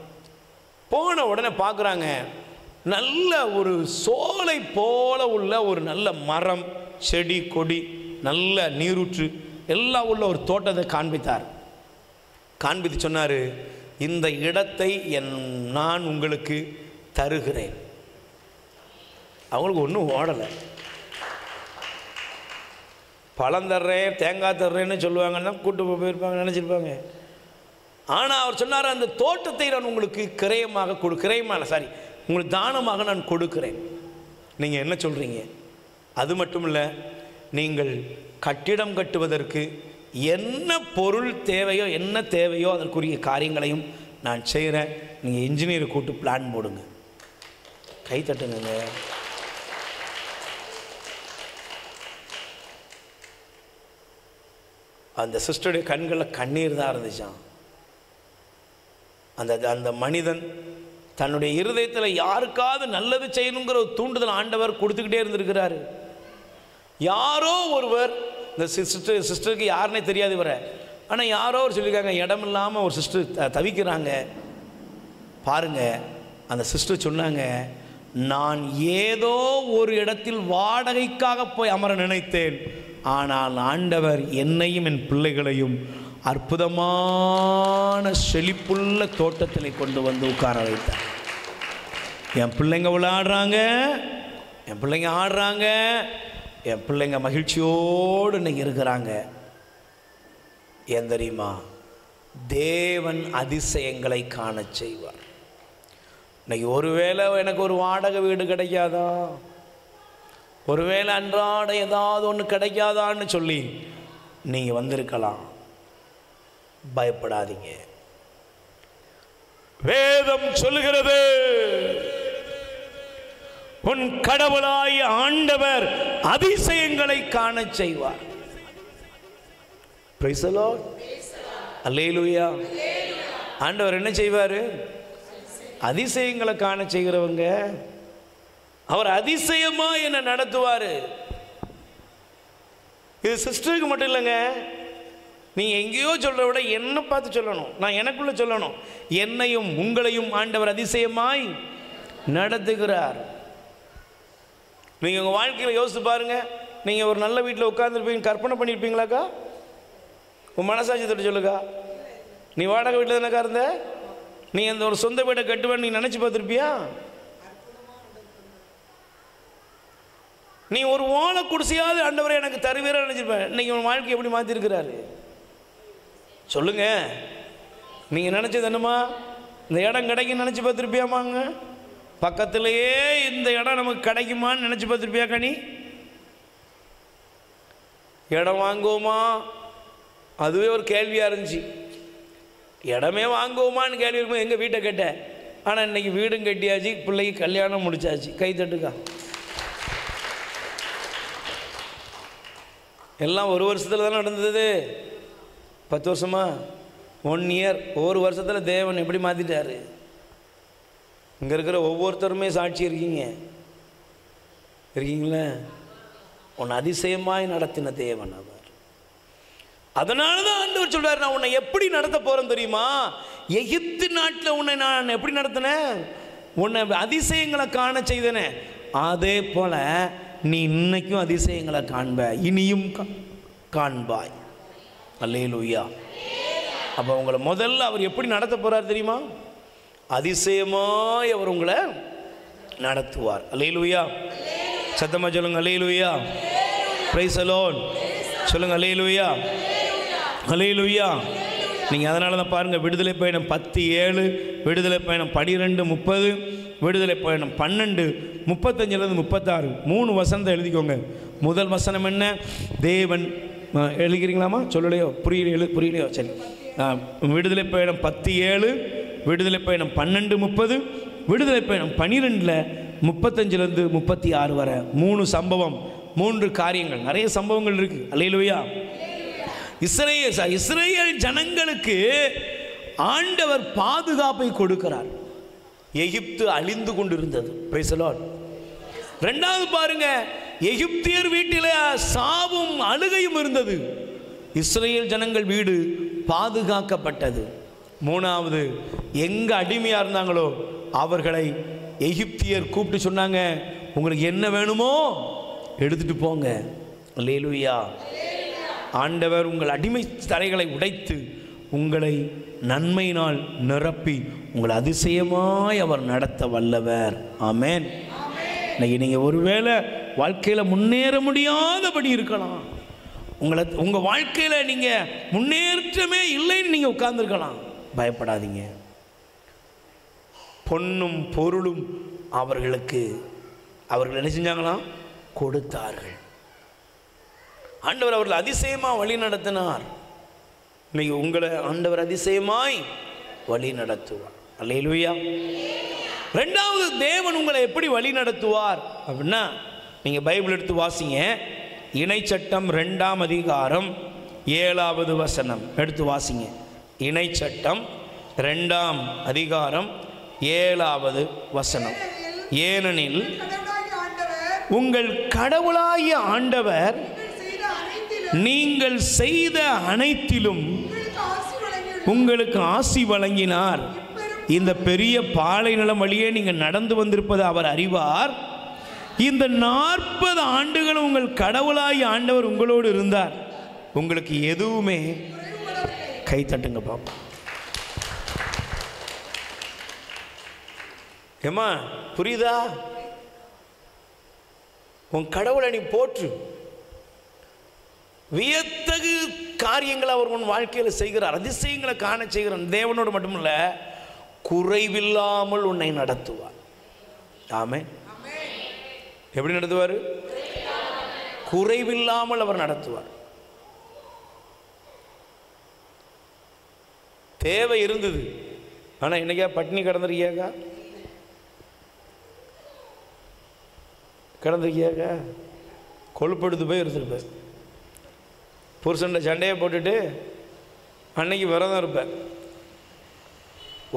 போன உடனே பார்க்குறாங்க, நல்ல ஒரு சோலை போல உள்ள ஒரு நல்ல மரம், செடி, கொடி, நல்ல நீரூற்று எல்லாம் உள்ள ஒரு தோட்டத்தை காண்பித்து சொன்னார், இந்த இடத்தை நான் உங்களுக்கு தருகிறேன். அவங்களுக்கு ஒன்றும் ஓடலை. பழம் தர்றேன், தேங்காய் தர்றேன்னு சொல்லுவாங்கன்னா கூட்டு போயிருப்பாங்க, நினச்சிருப்பாங்க. ஆனால் அவர் சொன்னார், அந்த தோட்டத்தை நான் உங்களுக்கு உங்களுக்கு தானமாக நான் கொடுக்கிறேன். நீங்கள் என்ன சொல்கிறீங்க? அது மட்டும் இல்லை, நீங்கள் கட்டிடம் கட்டுவதற்கு என்ன பொருள் தேவையோ, என்ன தேவையோ அதற்குரிய காரியங்களையும் நான் செய்கிறேன். நீங்கள் இன்ஜினியரை கூட்டு பிளான் போடுங்க. கை தட்டுங்க. அந்த சிஸ்டருடைய கண்களில் கண்ணீர் தான் இருந்துச்சான். அந்த மனிதன் தன்னுடைய இருதயத்தில் யாருக்காவது நல்லது செய்யணுங்கிற ஒரு தூண்டுதல் ஆண்டவர் கொடுத்துக்கிட்டே இருந்திருக்கிறாரு. யாரோ ஒருவர், இந்த சிஸ்டருக்கு யாருன்னே தெரியாது இவரை, ஆனால் யாரோ ஒரு சொல்லியிருக்காங்க, இடம் இல்லாமல் ஒரு சிஸ்டர் தவிக்கிறாங்க பாருங்க. அந்த சிஸ்டர் சொன்னாங்க, நான் ஏதோ ஒரு இடத்தில் வாடகைக்காக போய் அமர நினைத்தேன், ஆனால் ஆண்டவர் என்னையும் என் பிள்ளைகளையும் அற்புதமான செழிப்புள்ள தோட்டத்தில் கொண்டு வந்து உட்கார வைத்தார். என் பிள்ளைங்க விளையாடுறாங்க, என் பிள்ளைங்க ஆடுறாங்க, என் பிள்ளைங்க மகிழ்ச்சியோடு இன்னைக்கு இருக்கிறாங்க. ஏன் தெரியுமா? தேவன் அதிசயங்களை காண செய்வார். இன்னைக்கு ஒருவேளை எனக்கு ஒரு வாடகை வீடு கிடைக்காதா, ஒருவேளை அன்றாட ஏதாவது ஒன்று கிடைக்காதான்னு சொல்லி நீங்கள் வந்திருக்கலாம். பயப்படாதீங்க. வேதம் சொல்லுகிறது, உன் கடவுளாய் ஆண்டவர் அதிசயங்களை காண செய்வார். Praise the Lord. அல்லேலூயா. ஆண்டவர் என்ன செய்வார்? அதிசயங்களை காண செய்கிறவங்க. அவர் அதிசயமா என்ன நடத்துவார். இது சிஸ்டருக்கு மட்டும் இல்லைங்க, நீங்க எங்கேயோ சொல்ற விட என்ன பார்த்து சொல்லணும், நான் எனக்குள்ள சொல்லணும். என்னையும் உங்களையும் ஆண்டவர் அதிசயமாய் நடத்துகிறார். நீங்க உங்க வாழ்க்கையில யோசித்து பாருங்க. நீங்க ஒரு நல்ல வீட்டில் உட்கார்ந்துருப்பீங்க, கற்பனை பண்ணியிருப்பீங்களாக்கா? உன் மனசாட்சி தொட்டு சொல்லுக்கா. நீ வாடகை வீட்டில் தானக்கா இருந்த? நீ அந்த ஒரு சொந்த வீட்டை கட்டுவேன்னு நீ நினைச்சு பார்த்துருப்பியா? நீ ஒரு ஓலை குடிசையாவது ஆண்டவரை எனக்கு தருவீர நினைச்சிருப்பேன். இன்னைக்கு உன் வாழ்க்கை எப்படி மாற்றிருக்கிறாரு சொல்லுங்க. நீங்க நினைச்சது என்னமா? இந்த இடம் கிடைக்கும் நினைச்சு பார்த்துருப்பியாமாங்க? பக்கத்திலேயே இந்த இடம் நமக்கு கிடைக்குமான்னு நினைச்சு பார்த்துருப்பியா? கனி இடம் வாங்குவோமா? அதுவே ஒரு கேள்வியா இருந்துச்சு. இடமே வாங்குவோமான்னு கேள்வி இருக்கும். எங்க வீட்டை கட்ட, ஆனால் இன்னைக்கு வீடும் கட்டியாச்சு, பிள்ளைக்கு கல்யாணம் முடிச்சாச்சு. கை தட்டுக்கா. எல்லாம் ஒரு வருஷத்தில் தானே நடந்தது. 10 வருஷமா? 1 இயர். ஒரு வருஷத்தில் தேவன் எப்படி மாற்றிட்டாரு. இங்கே இருக்கிற ஒவ்வொருத்தருமே சாட்சி இருக்கீங்களே. உன்னை அதிசயமாய் நடத்தின தேவன் அவர். அதனால தான் ஆண்டவர் சொல்றாரு, நான் உன்னை எப்படி நடத்த போறேன் தெரியுமா? எகிப்து நாட்டில் உன்னை நான் எப்படி நடத்தினேன், உன்னை அதிசயங்களை காண செய்தேனே, அதே போல நீ இன்னைக்கும் அதிசயங்களை காண்ப, இனியும் காண்பாய். அல்லேலூயா. அப்போ உங்களை முதல்ல அவர் எப்படி நடத்த போறார் தெரியுமா? அதிசயமாய் அவர் உங்களை நடத்துவார். அல்லேலூயா. சத்தமா சொல்லுங்க அல்லேலூயா. Praise the Lord. சொல்லுங்க அல்லேலூயா. அல்லேலூயா. நீங்கள் அதனால தான் பாருங்கள், விடுதலை பயணம் 10:7, விடுதலை பயணம் 12:30, விடுதலை பயணம் 12:35-36 3 வசனத்தை எழுதிக்கோங்க. முதல் வசனம் என்ன? தேவன் எழுதிக்கிறீங்களாமா? சொல்லலையோ? புரியலையோ? சரி. விடுதலை பயணம் 10:7, விடுதலை பயணம் 12:30, விடுதலை பயணம் 12:35-36 வரை 3 சம்பவம், 3 காரியங்கள். நிறைய சம்பவங்கள் இருக்கு. அல்லேலூயா. இஸ்ரேல் ஜனங்களுக்கு ஆண்டவர் பாதுகாப்பை கொடுக்கிறார். எகிப்து அழிந்து கொண்டிருந்தது. Price the Lord. ரெண்டாவது பாருங்க, எகிப்தியர் வீட்டில் சாவும் அழுகையும் இருந்தது. இஸ்ரேல் ஜனங்கள் வீடு பாதுகாக்கப்பட்டது. மூணாவது, எங்க அடிமையா இருந்தாங்களோ அவர்களை எகிப்தியர் கூப்பிட்டு சொன்னாங்க, உங்களுக்கு என்ன வேணுமோ எடுத்துட்டு போங்க. அல்லேலூயா. ஆண்டவர் உங்கள் அடிமை தரைகளை உடைத்து உங்களை நன்மையினால் நிரப்பி உங்களை அதிசயமாய் அவர் நடத்த வல்லவர். ஆமென். இன்னைக்கு நீங்கள் ஒருவேளை வாழ்க்கையில் முன்னேற முடியாதபடி இருக்கலாம். உங்கள் வாழ்க்கையில் நீங்கள் முன்னேற்றமே இல்லைன்னு நீங்கள் உட்கார்ந்துருக்கலாம். பயப்படாதீங்க. பொன்னும் பொருளும் அவர்கள் என்ன செஞ்சாங்களாம்? கொடுத்தார்கள். ஆண்டவர் அவர்கள் அதிசயமாக வழி நடத்தினார். இன்னைக்கு உங்களை ஆண்டவர் அதிசயமாய் வழி நடத்துவார். அல்லேலூயா. ரெண்டாவது, தேவன் உங்களை எப்படி வழி நடத்துவார் அப்படின்னா, நீங்கள் பைபிள் எடுத்து வாசிங்க. இணைச்சட்டம் 2ஆம் அதிகாரம் 7வது வசனம் எடுத்து வாசிங்க. இணைச்சட்டம் 2ஆம் அதிகாரம் 7வது வசனம். ஏனெனில் உங்கள் கடவுளாகிய ஆண்டவர் நீங்கள் செய்த அனைத்திலும் உங்களுக்கு ஆசி வழங்கினார். இந்த பெரிய பாலை நிலம் வழியே நீங்கள் நடந்து வந்திருப்பது அவர் அறிவார். இந்த 40 ஆண்டுகளும் உங்கள் கடவுளாய் ஆண்டவர் உங்களோடு இருந்தார். உங்களுக்கு எதுவுமே கை தட்டுங்க பாப்பா. ஏமா புரியுதா? உன் கடவுளை நீ போற்று. வியத்தகு காரியங்களை அவர் உன் வாழ்க்கையில் செய்கிறார். அதிசயங்களை காண செய்கிறார். தேவனோடு மட்டுமல்ல, குறைவில்லாமல் உன்னை நடத்துவார். ஆமென். எப்படி நடத்துவார்? குறைவில்லாமல் அவர் நடத்துவார். தேவை இருந்தது, ஆனால் என்னைக்கா பட்டினி கிடந்திருக்கியாக்கா? கிடந்திருக்கியாக்கா? கொழுப்படுத்து போய் இருந்திருப்பேன். புருஷன்ட சண்டையை போட்டுட்டு அன்னைக்கு விரதம் இருப்பேன்.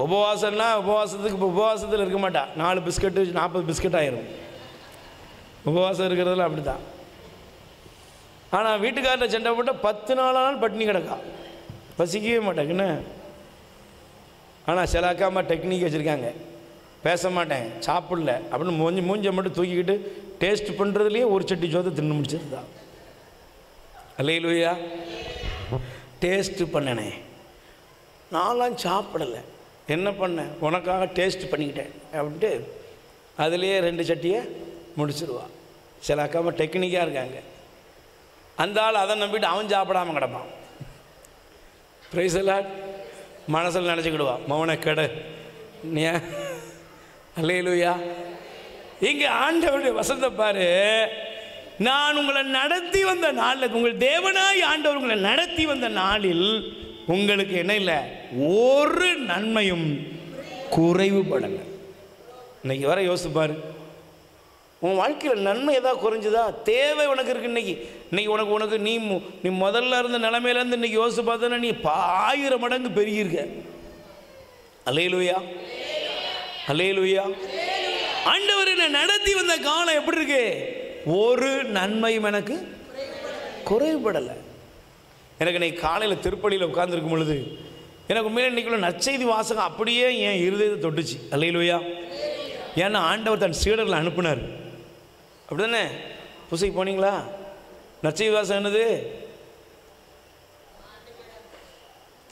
உபவாசம்னா உபவாசத்தில் இருக்க மாட்டா. 4 பிஸ்கட்டு 40 பிஸ்கட் ஆயிரும். உபவாசம் இருக்கிறதுல அப்படி தான். ஆனால் வீட்டுக்காரர் சண்டை போட்டால் 10 நாளானாலும் பட்டினி கிடக்கா, பசிக்கவே மாட்டேங்குன்னு. ஆனால் சில அக்காமா டெக்னிக் வச்சுருக்காங்க, பேச மாட்டேன் சாப்பிடல அப்படின்னு மூஞ்சை மட்டும் தூக்கிக்கிட்டு டேஸ்ட் பண்ணுறதுலேயே ஒரு சட்டி ஜோதை தின்னு முடிச்சிருந்தா. அல்லேலூயா. டேஸ்ட்டு பண்ணனே, நான்லாம் சாப்பிடலை, என்ன பண்ணேன், உனக்காக டேஸ்ட் பண்ணிக்கிட்டேன் அப்படின்ட்டு அதுலேயே 2 சட்டியை முடிச்சிருவா. சில அக்காமா டெக்னிக்காக இருக்காங்க. அந்த ஆள் அதை நம்பிட்டு அவன் சாப்பிடாமல் கிடப்பான். பிரைஸ் எல்லாம் மனசில் நினச்சிக்கிடுவா, மௌன கெடு நீ. அல்லேலூயா. இங்கே ஆண்டவருடைய வசந்த பாரு. நான் உங்களை நடத்தி வந்த நாளில், உங்கள் தேவனாய் ஆண்டவர் உங்களை நடத்தி வந்த நாளில் உங்களுக்கு என்ன இல்லை, ஒரு நன்மையும் குறைவுபடலை. இன்னைக்கு வர யோசிப்பாரு, உன் வாழ்க்கையில் நன்மை ஏதாவது குறைஞ்சுதா? தேவை உனக்கு இருக்கு. இன்னைக்கு உனக்கு நீ முதல்ல இருந்த நிலைமையிலேருந்து இன்னைக்கு யோசிச்சு பார்த்தோன்னா நீ 1000 மடங்கு பெருகியிருக்க. அல்லேலூயா. அல்லேலூயா. ஆண்டவர் என்னை நடத்தி வந்த காலம் எப்படி இருக்கு? ஒரு நன்மையும் எனக்கு குறைவுபடலை. எனக்கு இன்னைக்கு காலையில் திருப்படியில் உட்கார்ந்துருக்கும் பொழுது எனக்கு உண்மையிலே இன்றைக்குள்ள நற்செய்தி வாசகம் அப்படியே என் இருதயத்தை தொட்டுச்சு. அல்லேலூயா. ஏன்னா ஆண்டவர் தன் சீடர்களை அனுப்புனார். அப்படி தானே? புசைக்கு போனீங்களா? நற்செய்தி வாசகம் என்னது?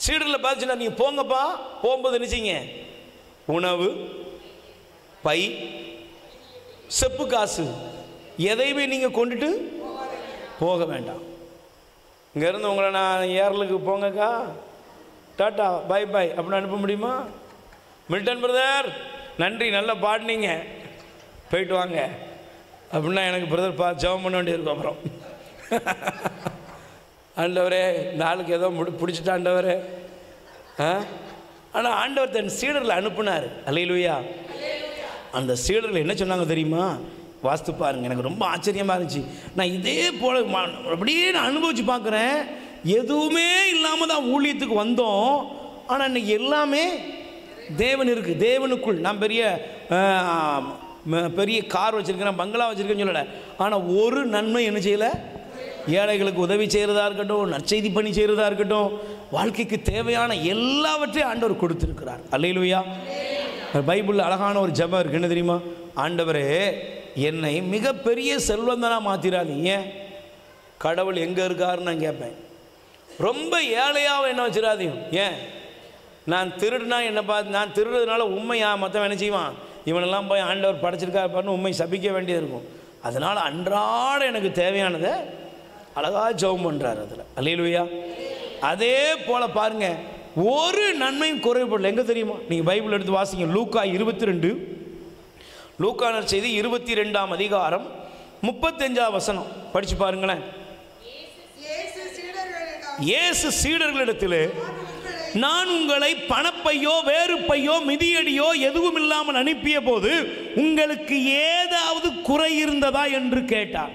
சீடர்களை பார்த்துச்சுன்னா நீங்கள் போங்கப்பா, போகும்போது நினைச்சிங்க உணவு, பை, செப்பு காசு எதையுமே நீங்கள் கொண்டுட்டு போக வேண்டாம். இங்கேருந்து உங்களை நான் ஏர்லுக்கு போங்கக்கா, டாட்டா பை பை அப்படின்னு அனுப்ப முடியுமா? மில்டன் பிரதர் நன்றி, நல்லா பாடினீங்க, போயிட்டு வாங்க அப்படின்னா எனக்கு பிரதர் ஜெபம் பண்ண வேண்டியிருக்கும். அப்புறம் ஆண்டவரே இந்த ஆளுக்கு ஏதோ பிடிச்சிட்டு ஆண்டவரே. ஆனால் ஆண்டவர் தன் சீடர்களை அனுப்புனார். அல்லேலூயா. அந்த சீடர்கள் என்ன சொன்னாங்க தெரியுமா? வாஸ்து பாருங்க, எனக்கு ரொம்ப ஆச்சரியமாக இருந்துச்சு. நான் இதே போல் அப்படியே நான் அனுபவித்து பார்க்குறேன். எதுவுமே இல்லாமல் தான் ஊழியத்துக்கு வந்தோம். ஆனால் இன்னைக்கு எல்லாமே தேவன் இருக்குது. தேவனுக்குள் நான் பெரிய கார் வச்சுருக்கிறேன், பங்களா வச்சுருக்கேன்னு சொல்லலை. ஆனால் ஒரு நன்மை என்ன செய்யலை? ஏழைகளுக்கு உதவி செய்கிறதா இருக்கட்டும், நற்செய்தி பணி செய்கிறதா இருக்கட்டும், வாழ்க்கைக்கு தேவையான எல்லாவற்றையும் ஆண்டவர் கொடுத்துருக்கிறார். அல்லேலூயா. பைபிளில் அழகான ஒரு ஜெபம் இருக்குது, என்ன தெரியுமா? ஆண்டவரே, என்னை மிகப்பெரிய செல்வந்தனாக மாற்றிடாதீங்க. கடவுள் எங்கே இருக்காருன்னு நான் கேட்பேன். ரொம்ப ஏழையாக என்ன வச்சிடாதீங்க. ஏன்? நான் திருடுனா என்ன பார்த்து, நான் திருடுறதுனால உண்மையா மற்றவன் என்ன செய்வான்? இவனெல்லாம் போய் ஆண்டவர் படைச்சிருக்காரு பாருன்னு உண்மை சபிக்க வேண்டியது இருக்கும். அதனால் அன்றாட எனக்கு தேவையானதை அழகாக ஜெபம் பண்ணுறாரு அதில். அல்லேலூயா. அதே போல் பாருங்கள், ஒரு நன்மையும் குறைபடல. எங்கே தெரியுமா? நீங்கள் பைபிள் எடுத்து வாசிங்க. லூக்கா 22, லூக்கா நற்செய்தி 22ஆம் அதிகாரம் 35ஆம் வசனம் படித்து பாருங்களேன். இயேசு சீடர்களிடத்தில், நான் உங்களை பணப்பையோ வேறு பையோ மிதியடியோ எதுவும் இல்லாமல் அனுப்பிய போது உங்களுக்கு ஏதாவது குறை இருந்ததா என்று கேட்டார்.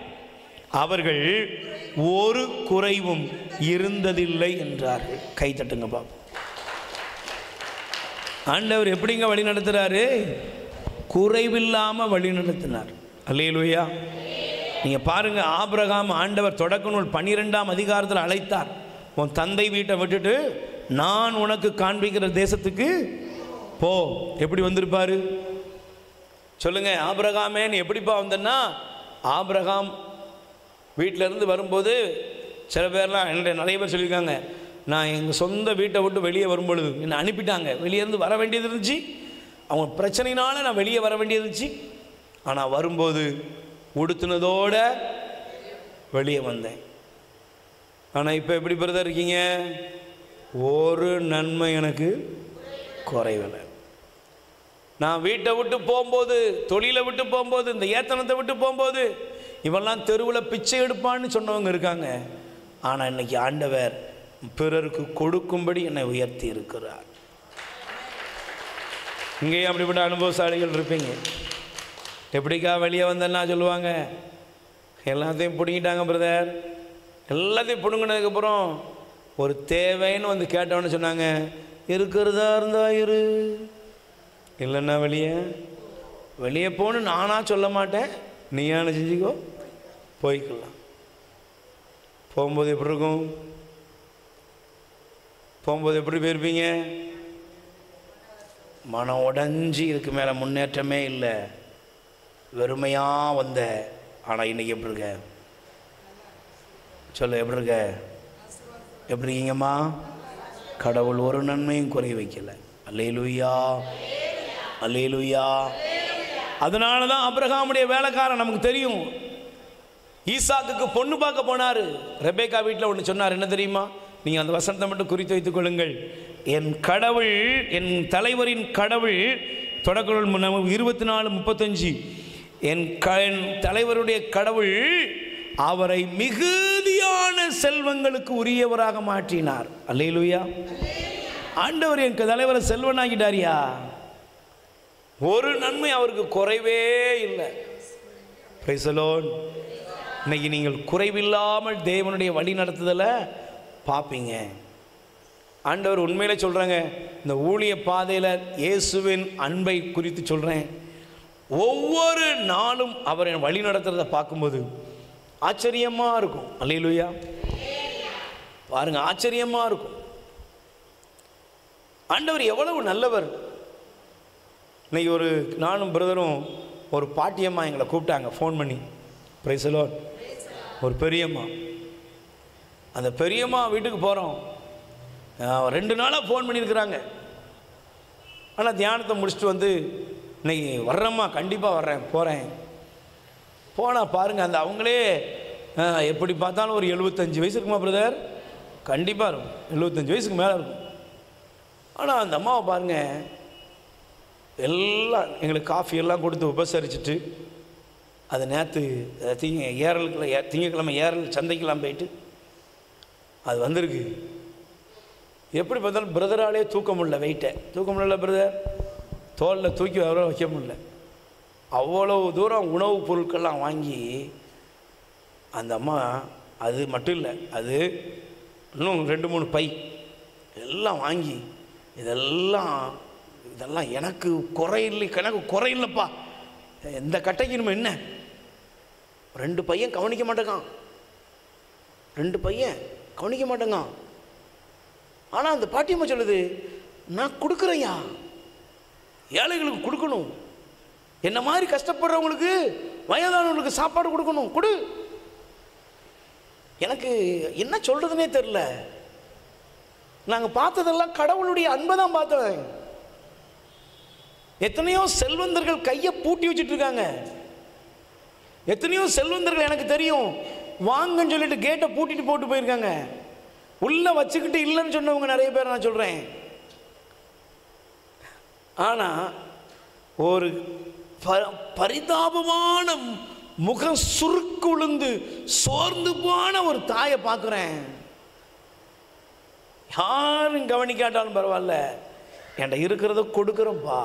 அவர்கள் ஒரு குறைவும் இருந்ததில்லை என்றார்கள். கை தட்டுங்க பாப்போம். ஆண்டவர் எப்படிங்க வழி நடத்துறாரு? குறைவில்லாமல் வழி நடத்தினார். அல்லேலூயா. நீங்கள் பாருங்க, ஆபிரகாம் ஆண்டவர் தொடக்க நூல் 12ஆம் அதிகாரத்தில் அழைத்தார். உன் தந்தை வீட்டை விட்டுட்டு நான் உனக்கு காண்பிக்கிற தேசத்துக்கு போ. எப்படி வந்திருப்பாரு சொல்லுங்க? ஆபிரகாமே, நீ எப்படிப்பா வந்தன்னா? ஆபிரகாம் வீட்டிலேருந்து வரும்போது சில பேர்லாம் என்னுடைய நிறைய பேர் சொல்லியிருக்காங்க, நான் எங்கள் சொந்த வீட்டை விட்டு வெளியே வரும்பொழுது என்னை அனுப்பிட்டாங்க. வெளியேருந்து வர வேண்டியது இருந்துச்சு, அவங்க பிரச்சனையினால நான் வெளியே வர வேண்டியது இருந்துச்சு. ஆனால் வரும்போது உடுத்துனதோடு வெளியே வந்தேன். ஆனால் இப்போ எப்படி பிரதர் இருக்கீங்க? ஒரு நன்மை எனக்கு குறைவில்லை. நான் வீட்டை விட்டு போகும்போது, தொழிலை விட்டு போகும்போது, இந்த ஏத்தனத்தை விட்டு போகும்போது, இவெல்லாம் தெருவில் பிச்சை எடுப்பான்னு சொன்னவங்க இருக்காங்க. ஆனால் இன்னைக்கு ஆண்டவர் பிறருக்கு கொடுக்கும்படி என்னை உயர்த்தி இருக்கிறார். இங்கேயும் அப்படிப்பட்ட அனுபவசாலிகள் இருப்பீங்க. எப்படிக்கா வெளியே வந்தேன்னா சொல்லுவாங்க, எல்லாத்தையும் பிடுங்கிட்டாங்க பிரதர். எல்லாத்தையும் பிடுங்கினதுக்கப்புறம் ஒரு தேவைன்னு வந்து கேட்டவன்னு சொன்னாங்க, இருக்கிறதா இருந்தா இரு, இல்லைன்னா வெளியே போன்னு நானாக சொல்ல மாட்டேன், நீயான செஞ்சுக்கோ, போய்க்கலாம். போகும்போது எப்படி இருக்கும்? போகும்போது எப்படி போயிருப்பீங்க? மனம் உடஞ்சி, இதுக்கு மேலே முன்னேற்றமே இல்லை, வெறுமையாக வந்த. ஆனால் இன்றைக்கி எப்படி இருக்க? சொல்ல, எப்படி இருக்க? எப்படி இருக்கீங்கம்மா? கடவுள் ஒரு நன்மையும் குறை வைக்கலை. அல்லேலூயா, அல்லேலூயா. அதனால தான் ஆபிரகாமுடைய வேலைக்காரன் நமக்கு தெரியும், ஈசாக்குக்கு பொண்ணு பார்க்க போனார். ரெபேக்கா வீட்டில் ஒன்று சொன்னார், என்ன தெரியுமா? நீங்கள் அந்த வசனத்தை மட்டும் குறித்து வைத்துக் கொள்ளுங்கள். என் கடவுள், என் தலைவரின் கடவுள், தொடக்க 24:35, என் தலைவருடைய கடவுள் அவரை மிகுதியான செல்வங்களுக்கு உரியவராக மாற்றினார். அல்லேலூயா. ஆண்டவர் என் தலைவரை செல்வனாகிட்டாரியா? ஒரு நன்மை அவருக்கு குறைவே இல்லை. Price the Lord. இன்னைக்கு நீங்கள் குறைவில்லாமல் தேவனுடைய வழி நடத்துதலை பார்ப்பீங்க. ஆண்டவர் உண்மையிலே சொல்கிறாங்க, இந்த ஊழிய பாதையில் இயேசுவின் அன்பை குறித்து சொல்கிறேன். ஒவ்வொரு நாளும் அவரை வழி நடத்துறதை பார்க்கும்போது ஆச்சரியமாக இருக்கும். அல்லேலூயா. பாருங்க, ஆச்சரியமாக இருக்கும். ஆண்டவர் எவ்வளவு நல்லவர். இன்னைக்கு ஒரு நானும் பிரதரும் ஒரு பாட்டியம்மா எங்களை கூப்பிட்டாங்க ஃபோன் பண்ணி. Price the Lord. ஒரு பெரியம்மா, அந்த பெரியம்மா வீட்டுக்கு போகிறோம். 2 நாளாக ஃபோன் பண்ணியிருக்கிறாங்க. ஆனால் தியானத்தை முடிச்சுட்டு வந்து, இன்னைக்கு வர்றேம்மா, கண்டிப்பாக வர்றேன், போகிறேன். போனால் பாருங்கள், அந்த அவங்களே எப்படி பார்த்தாலும் ஒரு 75 வயசு இருக்குமா பிரதர்? கண்டிப்பாக இருக்கும், 75 வயசுக்கு மேலே இருக்கும். ஆனால் அந்த அம்மாவை பாருங்கள், எல்லாம் எங்களுக்கு காஃபி எல்லாம் கொடுத்து உபசரிச்சுட்டு, அது நேற்று திங்கக்கிழமை ஏரல் சந்தைக்கெல்லாம் போயிட்டு அது வந்திருக்கு. எப்படி பார்த்தாலும் பிரதராலே தூக்க முடியல, வெயிட்டை தூக்க முடியல பிரதர், தோலில் தூக்கி வர வைக்க முடியல. அவ்வளோ தூரம் உணவுப் பொருட்கள்லாம் வாங்கி அந்த அம்மா, அது மட்டும் இல்லை, அது இன்னும் 2-3 பை எல்லாம் வாங்கி இதெல்லாம் எனக்கு குறை இல்லைப்பா. எந்த கட்டைக்கு நம்ம என்ன 2 பையன் கவனிக்க மாட்டேங்கான், 2 பையன் கவனிக்க மாட்டேங்கான். ஆனால் அந்த பாட்டியம்மா சொல்லுது, நான் கொடுக்குறேயா, ஏழைகளுக்கு கொடுக்கணும், என்ன மாதிரி கஷ்டப்படுறவங்களுக்கு வயதானவங்களுக்கு சாப்பாடு கொடுக்கணும், கொடு. எனக்கு என்ன சொல்றதுனே தெரியல. நாங்கள் பார்த்ததெல்லாம் கடவுளுடைய அன்பை தான் பார்த்தேன். எத்தனையோ செல்வந்தர்கள் கையை பூட்டி வச்சுட்டு இருக்காங்க. எத்தனையோ செல்வந்தர்கள் எனக்கு தெரியும், வாங்கன்னு சொல்லிட்டு கேட்டை பூட்டிட்டு போட்டு போயிருக்காங்க. உள்ள வச்சுக்கிட்டு இல்லைன்னு சொன்னவங்க நிறைய பேர் நான் சொல்றேன். ஆனா ஒரு பரிதாபமான முகம் சுருக்கு உளுந்து சோர்ந்து போன ஒரு தாயை பார்க்குறேன். யாரும் கவனிக்காட்டாலும் பரவாயில்ல, என்கிட்ட இருக்கிறத கொடுக்குறேன்ப்பா.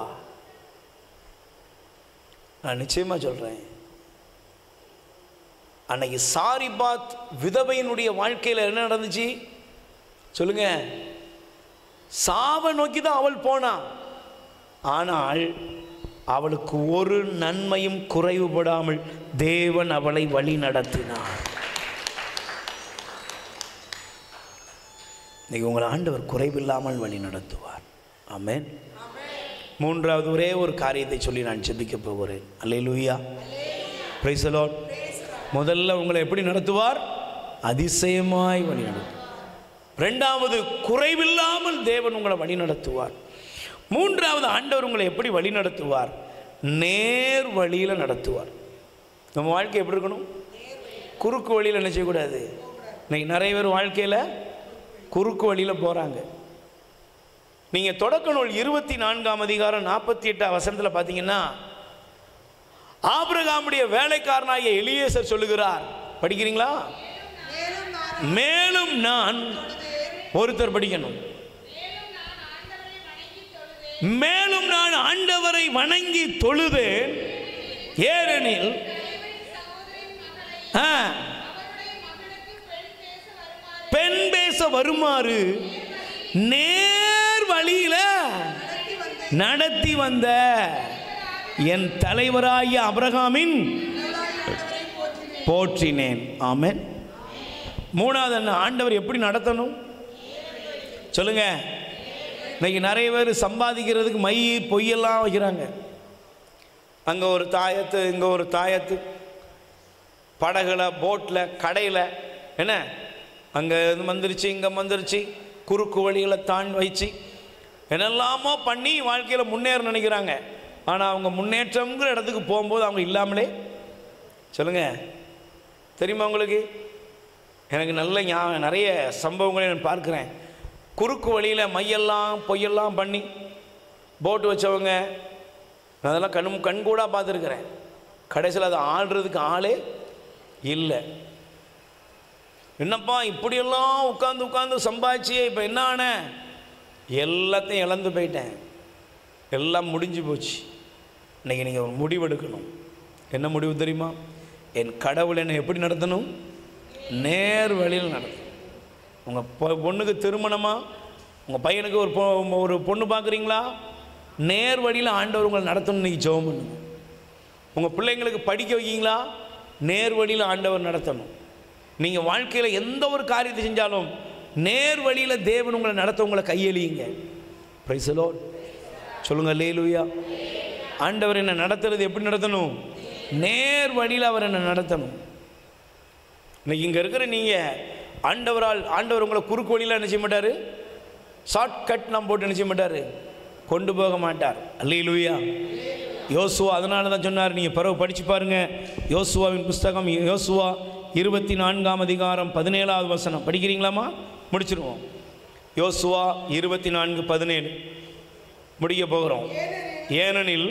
நான் நிச்சயமா சொல்றேன், அன்னைக்கு சாரிபாத் விதவையினுடைய வாழ்க்கையில் என்ன நடந்துச்சு சொல்லுங்க? சாவை நோக்கி தான் அவள் போனான். ஆனால் அவளுக்கு ஒரு நன்மையும் குறைவுபடாமல் தேவன் அவளை வழி நடத்தினார். இன்னைக்கு உங்களை ஆண்டவர் குறைவில்லாமல் வழி நடத்துவார். ஆமென். மூன்றாவது ஒரே ஒரு காரியத்தை சொல்லி நான் ஜெபிக்க போகிறேன். அல்லேலூயா, பிரைஸ் தி லார்ட். முதல்ல உங்களை எப்படி நடத்துவார்? அதிசயமாய் வழி நடத்துவார். இரண்டாவது, குறைவில்லாமல் தேவன் உங்களை வழி நடத்துவார். மூன்றாவது, ஆண்டவர் உங்களை எப்படி வழி நடத்துவார்? நேர் வழியில் நடத்துவார். நம்ம வாழ்க்கை எப்படி இருக்கணும்? குறுக்கு வழியில் என்ன செய்யக்கூடாது. இன்னைக்கு நிறைய பேர் வாழ்க்கையில் குறுக்கு வழியில் போகிறாங்க. நீங்கள் தொடக்க நூல் 24ஆம் அதிகாரம் 48ஆம் வசனத்தில் பார்த்தீங்கன்னா, ஆபிரகாமுடைய வேலைக்காரனாகிய எலியேசர் சொல்லுகிறார். படிக்கிறீங்களா? மேலும் நான் ஒருத்தர் படிக்கணும். மேலும் நான் ஆண்டவரை வணங்கி தொழுதேன், ஏனெனில் பெண் பேச வருமாறு நேர் வழியில நடத்தி வந்த என் தலைவராகிய ஆபிரகாமின் போற்றினேன். ஆமென். மூணாவது, ஆண்டவர் எப்படி நடத்தணும் சொல்லுங்க? இன்னைக்கு நிறைய பேர் சம்பாதிக்கிறதுக்கு மை பொய்யெல்லாம் வைக்கிறாங்க. அங்கே ஒரு தாயத்து, இங்கே ஒரு தாயத்து, படகுல, போட்டில், கடையில், என்ன அங்கே வந்துருச்சு, இங்கே வந்துருச்சு, குறுக்கு வழிகளை தான் வச்சு என்னெல்லாமோ பண்ணி வாழ்க்கையில் முன்னேற நினைக்கிறாங்க. ஆனால் அவங்க முன்னேற்றங்கிற இடத்துக்கு போகும்போது அவங்க இல்லாமலே சொல்லுங்க. தெரியுமா உங்களுக்கு? எனக்கு நல்ல ஞாபகம், நிறைய சம்பவங்களை நான் பார்க்குறேன். குறுக்கு வழியில் மையெல்லாம் பொய்யெல்லாம் பண்ணி போட்டு வச்சவங்க, அதெல்லாம் கண்கூடாக பார்த்துருக்குறேன். கடைசியில் அதை ஆடுறதுக்கு ஆளே இல்லை. என்னப்பா இப்படியெல்லாம் உட்காந்து சம்பாதிச்சியே, இப்போ என்ன ஆன? எல்லாத்தையும் இழந்து போயிட்டேன், எல்லாம் முடிஞ்சு போச்சு. இன்றைக்கி நீங்கள் ஒரு முடிவு எடுக்கணும். என்ன முடிவு தெரியுமா? என் கடவுள் என்னை எப்படி நடத்தணும்? நேர் வழியில் நடத்தணும். உங்கள் பொண்ணுக்கு திருமணமா, உங்கள் பையனுக்கு ஒரு பொண்ணு பார்க்குறீங்களா? நேர் வழியில் ஆண்டவர் உங்களை நடத்தணும். இன்றைக்கி ஜெபம் பண்ணுங்க. உங்கள் பிள்ளைங்களுக்கு படிக்க வைக்கிங்களா? நேர் வழியில் ஆண்டவர் நடத்தணும். நீங்கள் வாழ்க்கையில் எந்த ஒரு காரியத்தை செஞ்சாலும் நேர் வழியில் தேவன் உங்களை நடத்த உங்களை கையெழியுங்க. Price the Lord. சொல்லுங்கள் அல்லேலூயா. ஆண்டவர் என்னை நடத்துறது எப்படி நடத்தணும்? நேர் வழியில் அவர் என்னை நடத்தணும். இன்னைக்கு இங்கே இருக்கிற நீங்கள் ஆண்டவர் உங்களை குறுக்கு வழியில் என்ன செய்ய மாட்டார்? ஷார்ட்கட் நாம் போட்டு என்ன செய்ய மாட்டார்? கொண்டு போக மாட்டார். அல்லேலூயா. யோசுவா அதனால தான் சொன்னார், நீங்கள் பிறகு படித்து பாருங்கள். யோசுவாவின் புஸ்தகம், யோசுவா 24ஆம் அதிகாரம் 17ஆவது வசனம் படிக்கிறீங்களாமா? முடிச்சிருவோம். யோசுவா 24:17 முடிக்க போகிறோம். ஏனெனில்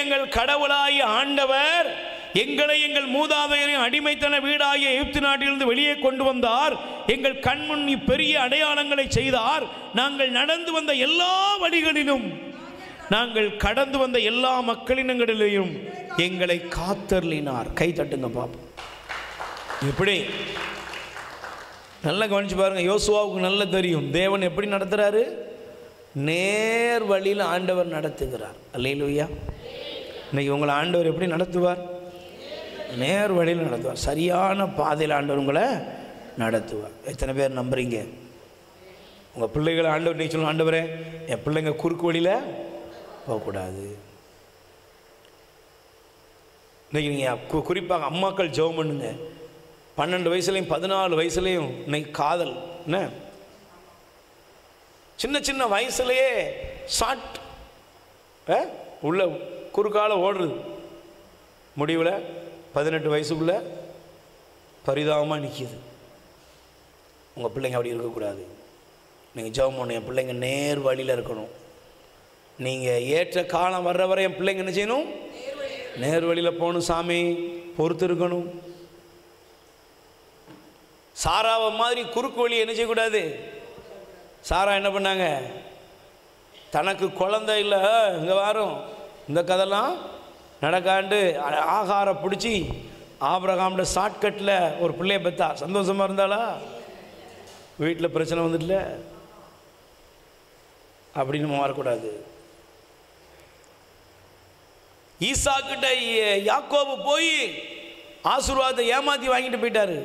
எங்கள் கடவுளாகிய ஆண்டவர் எங்களை எங்கள் மூதாதையரையும் அடிமைத்தன வீடாகிய எகிப்து நாட்டிலிருந்து வெளியே கொண்டு வந்தார். எங்கள் கண்முன் பெரிய அடையாளங்களை செய்தார். நாங்கள் நடந்து வந்த எல்லா வழிகளிலும், நாங்கள் கடந்து வந்த எல்லா மக்களினங்களிலேயும் எங்களை காத்தருளினார். கை தட்டுங்க பாப்போம். எப்படி? நல்லா கவனிச்சு பாருங்கள். யோசுவாவுக்கு நல்லா தெரியும் தேவன் எப்படி நடத்துகிறாரு. நேர் வழியில் ஆண்டவர் நடத்துகிறார். அல்லேலூயா. இன்னைக்கு உங்களை ஆண்டவர் எப்படி நடத்துவார்? நேர் வழியில் நடத்துவார். சரியான பாதையில் ஆண்டவர் உங்களை நடத்துவார். எத்தனை பேர் நம்புறீங்க? உங்கள் பிள்ளைகளை ஆண்டவர் நீ சொல்லணும், ஆண்டவரே என் பிள்ளைங்க குறுக்கு வழியில் போகக்கூடாது. இன்றைக்கி நீங்கள் குறிப்பாக அம்மாக்கள் ஜெபம் பண்ணுங்க. 12 வயசுலையும் 14 வயசுலையும் இன்னைக்கு காதல் என்ன சின்ன சின்ன வயசுலையே ஷார்ட் உள்ள குறுக்கால ஓடுறது. முடிவில் 18 வயசுக்குள்ளே பரிதாபமாக நிற்கிது. உங்கள் பிள்ளைங்க அப்படி இருக்கக்கூடாது. நீங்கள் ஜெபம் பண்ணணும், என் பிள்ளைங்க நேர் வழியில் இருக்கணும். நீங்கள் ஏற்ற காலம் வர்ற வரை என் பிள்ளைங்க என்ன செய்யணும்? நேர் வழியில் போகணும். சாமி பொறுத்து இருக்கணும். சாராவை மாதிரி குறுக்கு வழி என்ன செய்யக்கூடாது. சாரா என்ன பண்ணாங்க? தனக்கு குழந்தை இல்லை, இங்கே வரும் இந்த கதைலாம் நடக்காண்டு ஆகாரம் பிடிச்சி ஆபிரகாம்ட ஷார்ட்கட்டில் ஒரு பிள்ளைய பெற்றா. சந்தோஷமாக இருந்தாளா? வீட்டில் பிரச்சனை வந்துடல. அப்படின்னு நம்ம வரக்கூடாது. ஈசாக்கிட்ட யாக்கோபு போய் ஆசீர்வாதத்தை ஏமாற்றி வாங்கிட்டு போயிட்டாரு.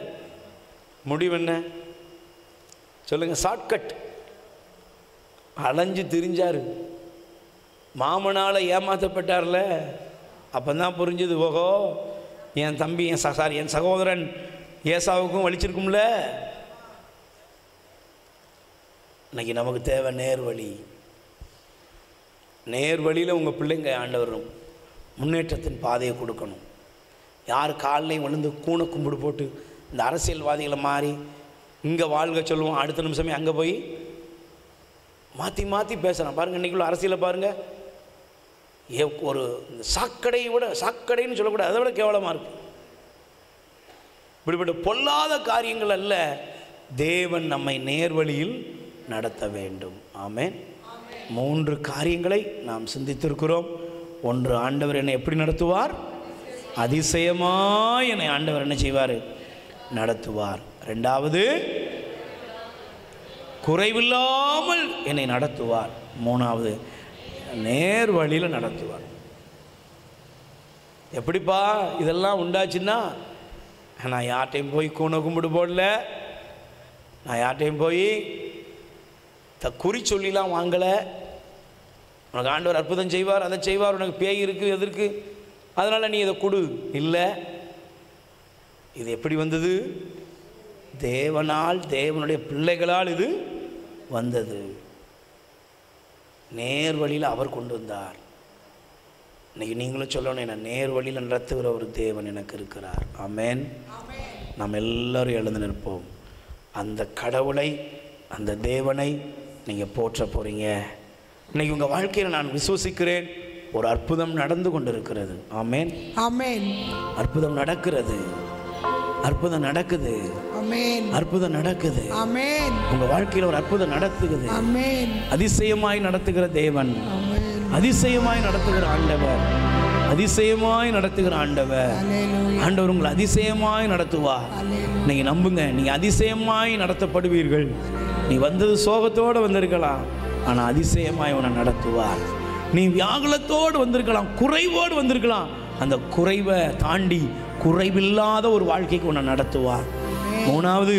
முடிவு என்ன சொல்லுங்க? ஷார்ட்கட். அலைஞ்சு திரிஞ்சார். மாமனால் ஏமாற்றப்பட்டார்ல. அப்போ தான் புரிஞ்சுது, ஓஹோ என் தம்பி என் சகோதரன் ஏசாவுக்கும் வலிச்சிருக்கும்ல. இன்னைக்கு நமக்கு தேவை நேர் வழி. நேர் வழியில் உங்கள் பிள்ளைங்க ஆண்டவர் முன்னேற்றத்தின் பாதையை கொடுக்கணும். யார் காலையும் விழுந்து கூண கும்பிடு போட்டு இந்த அரசியல்வாதிகளை மாறி இங்கே வாழ்க சொல்லுவோம், அடுத்த நிமிஷமே அங்கே போய் மாற்றி மாற்றி பேசுகிறான். பாருங்கள் இன்றைக்குள்ள அரசியலை பாருங்கள். ஒரு இந்த சாக்கடையை விட, சாக்கடைன்னு சொல்லக்கூடாது, அதை விட கேவலமாக இருக்குது. இப்படிப்பட்ட பொல்லாத காரியங்கள் அல்ல, தேவன் நம்மை நேர்வழியில் நடத்த வேண்டும். ஆமென். 3 காரியங்களை நாம் சிந்தித்திருக்கிறோம். 1, ஆண்டவர் என்னை எப்படி நடத்துவார்? அதிசயமாய் என்னை ஆண்டவர் என்ன செய்வார்? நடத்துவார். 2வது, குறைவில்லாமல் என்னை நடத்துவார். 3வது, நேர் வழியில் நடத்துவார். எப்படிப்பா இதெல்லாம் உண்டாச்சுன்னா, நான் யார்ட்டையும் போய் கூண கும்பிடு போடல, நான் யார்ட்டையும் போய் குறி சொல்லிலாம் வாங்கலை. உனக்கு ஆண்டவர் அற்புதம் செய்வார், அதை செய்வார், உனக்கு பேய் இருக்குது எதற்கு, அதனால் நீ இதை கொடு இல்லை. இது எப்படி வந்தது? தேவனால், தேவனுடைய பிள்ளைகளால் இது வந்தது. நேர் வழியில் அவர் கொண்டு வந்தார். இன்னைக்கு நீங்களும் சொல்லணும், என்ன நேர் வழியில் நடத்துகிற ஒரு தேவன் எனக்கு இருக்கிறார். ஆமென். நாம் எல்லோரும் எழுந்து நிற்போம். அந்த கடவுளை, அந்த தேவனை நீங்கள் போற்ற போகிறீங்க. இன்னைக்கு உங்கள் வாழ்க்கையில் நான் விசுவசிக்கிறேன், ஒரு அற்புதம் நடந்து கொண்டிருக்கிறது. ஆமென். ஆமென். அற்புதம் நடக்கிறது. அற்புதம் நடக்குது. ஆமென். அற்புதம் நடக்குது. ஆமென். உங்க வாழ்க்கையில் ஒரு அற்புதம் நடக்குது. ஆமென். அதிசயமாய் நடத்துகிற தேவன். ஆமென். அதிசயமாய் நடத்துகிற ஆண்டவர். அதிசயமாய் நடத்துகிற ஆண்டவர். ஆண்டவர் உங்களை அதிசயமாய் நடத்துவார். நீங்க நம்புங்க, நீங்க அதிசயமாய் நடத்தப்படுவீர்கள். நீ வந்தது சோகத்தோடு வந்திருக்கலாம், ஆனா அதிசயமாய் உன்னை நடத்துவார். நீ வியாகுலத்தோடு வந்திருக்கலாம், குறைவோடு வந்திருக்கலாம், அந்த குறைவை தாண்டி குறைவில்லாத ஒரு வாழ்க்கைக்கு உன்னை நடத்துவார். 3வது,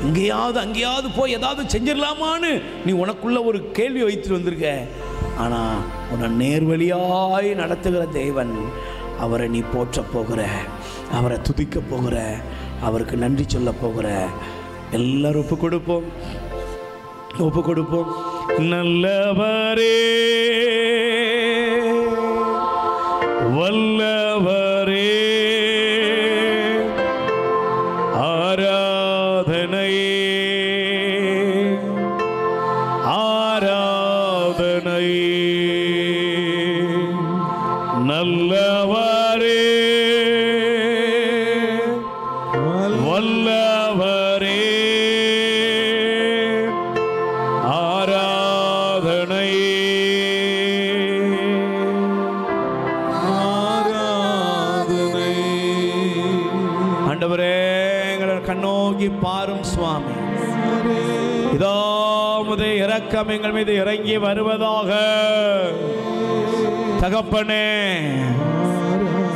இங்கேயாவது அங்கேயாவது போய் ஏதாவது செஞ்சிடலாமான்னு நீ உனக்குள்ள ஒரு கேள்வி வைத்துட்டு வந்திருக்க, ஆனால் உன்னை நேர்வழியாய் நடத்துகிற தேவன். அவரை நீ போற்ற போகிற, அவரை துதிக்க போகிற, அவருக்கு நன்றி சொல்ல போகிற. எல்லாரும் ஒப்பு கொடுப்போம், ஒப்பு கொடுப்போம். நல்லவரே, வல்லவரே, ஆராதனை ஆராதனை. நல்லவரே, வல்லவரே, ஆராதனை ஆராதனை. ஆண்டவரே, எங்களை நோக்கி பாரும் சுவாமி. இதோ உம்முடைய இரக்கம் எங்கள் மீது இறங்கி வருவதாக. தகப்பனே,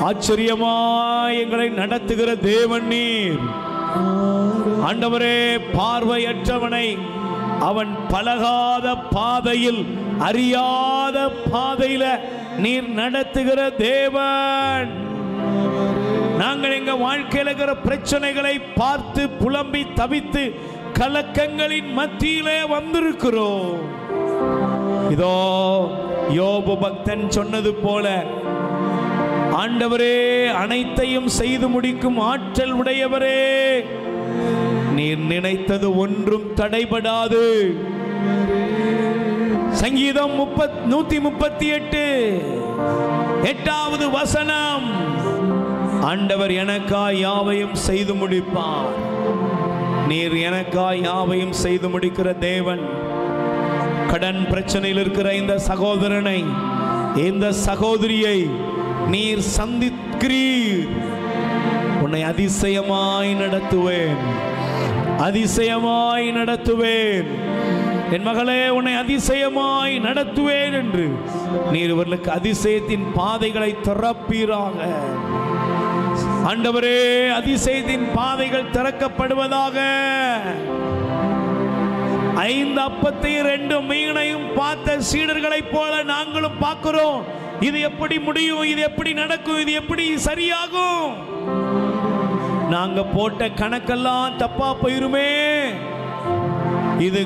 ஆச்சரியமாய் எங்களை நடத்துகிற தேவன் நீர். ஆண்டவரே, பார்வையற்றவனை அவன் பழகாத பாதையில், அறியாத பாதையில நீர் நடத்துகிற தேவன். நாங்கள் எங்க வாழ்க்கையில் இருக்கிற பிரச்சனைகளை பார்த்து புலம்பி தவித்து கலக்கங்களின் மத்தியிலே வந்திருக்கிறோம். இதோ யோபு பக்தன் சொன்னது போல, ஆண்டவரே, அனைத்தையும் செய்து முடிக்கும் ஆற்றல் உடையவரே, நீர் நினைத்தது ஒன்றும் தடைபடாது. சங்கீதம் 138 8வது வசனம், ஆண்டவர் எனக்காய் யாவையும் செய்து முடிப்பார். நீர் எனக்காய் யாவையும் செய்து முடிக்கிற தேவன். கடன் பிரச்சனையில் இருக்கிற இந்த சகோதரனை, இந்த சகோதரியை நீர் சந்திக்கிறீர். உன்னை அதிசயமாய் நடத்துவேன், அதிசயமாய் நடத்துவேன். என் மகளே, உன்னை அதிசயமாய் நடத்துவேன் என்று நீர் இவர்களுக்கு அதிசயத்தின் பாதைகளை திறப்பீராக. ஆண்டவரே, அதிசயத்தின் பாதைகள் திறக்கப்படுவதாக. 5 அப்பத்தையும் 2 மீனையும் பார்த்த சீடர்களைப் போல நாங்களும் பார்க்கிறோம். இது எப்படி முடியும்? இது எப்படி நடக்கும்? இது எப்படி சரியாகும்? நாங்க போட்ட கணக்கெல்லாம் தப்பா போயிருமே, இது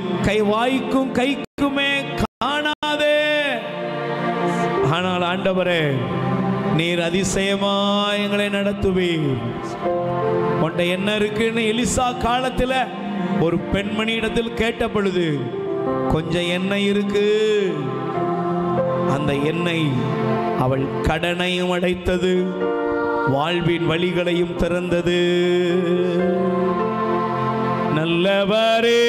வாய்க்கும் கைக்குமே காணாதே. ஆனால் ஆண்டவரே, நீர் அதிசயமாய் எங்களை நடத்துவீர். உன்ட என்ன இருக்குன்னு எலிசா காலத்துல ஒரு பெண்மணி இடத்தில் கேட்ட பொழுது, கொஞ்சம் எண்ணெய் இருக்கு. அந்த எண்ணெய் அவள் கடனையும் அடைத்தது, வாழ்வின் வழிகளையும் திறந்தது. நல்லவரே,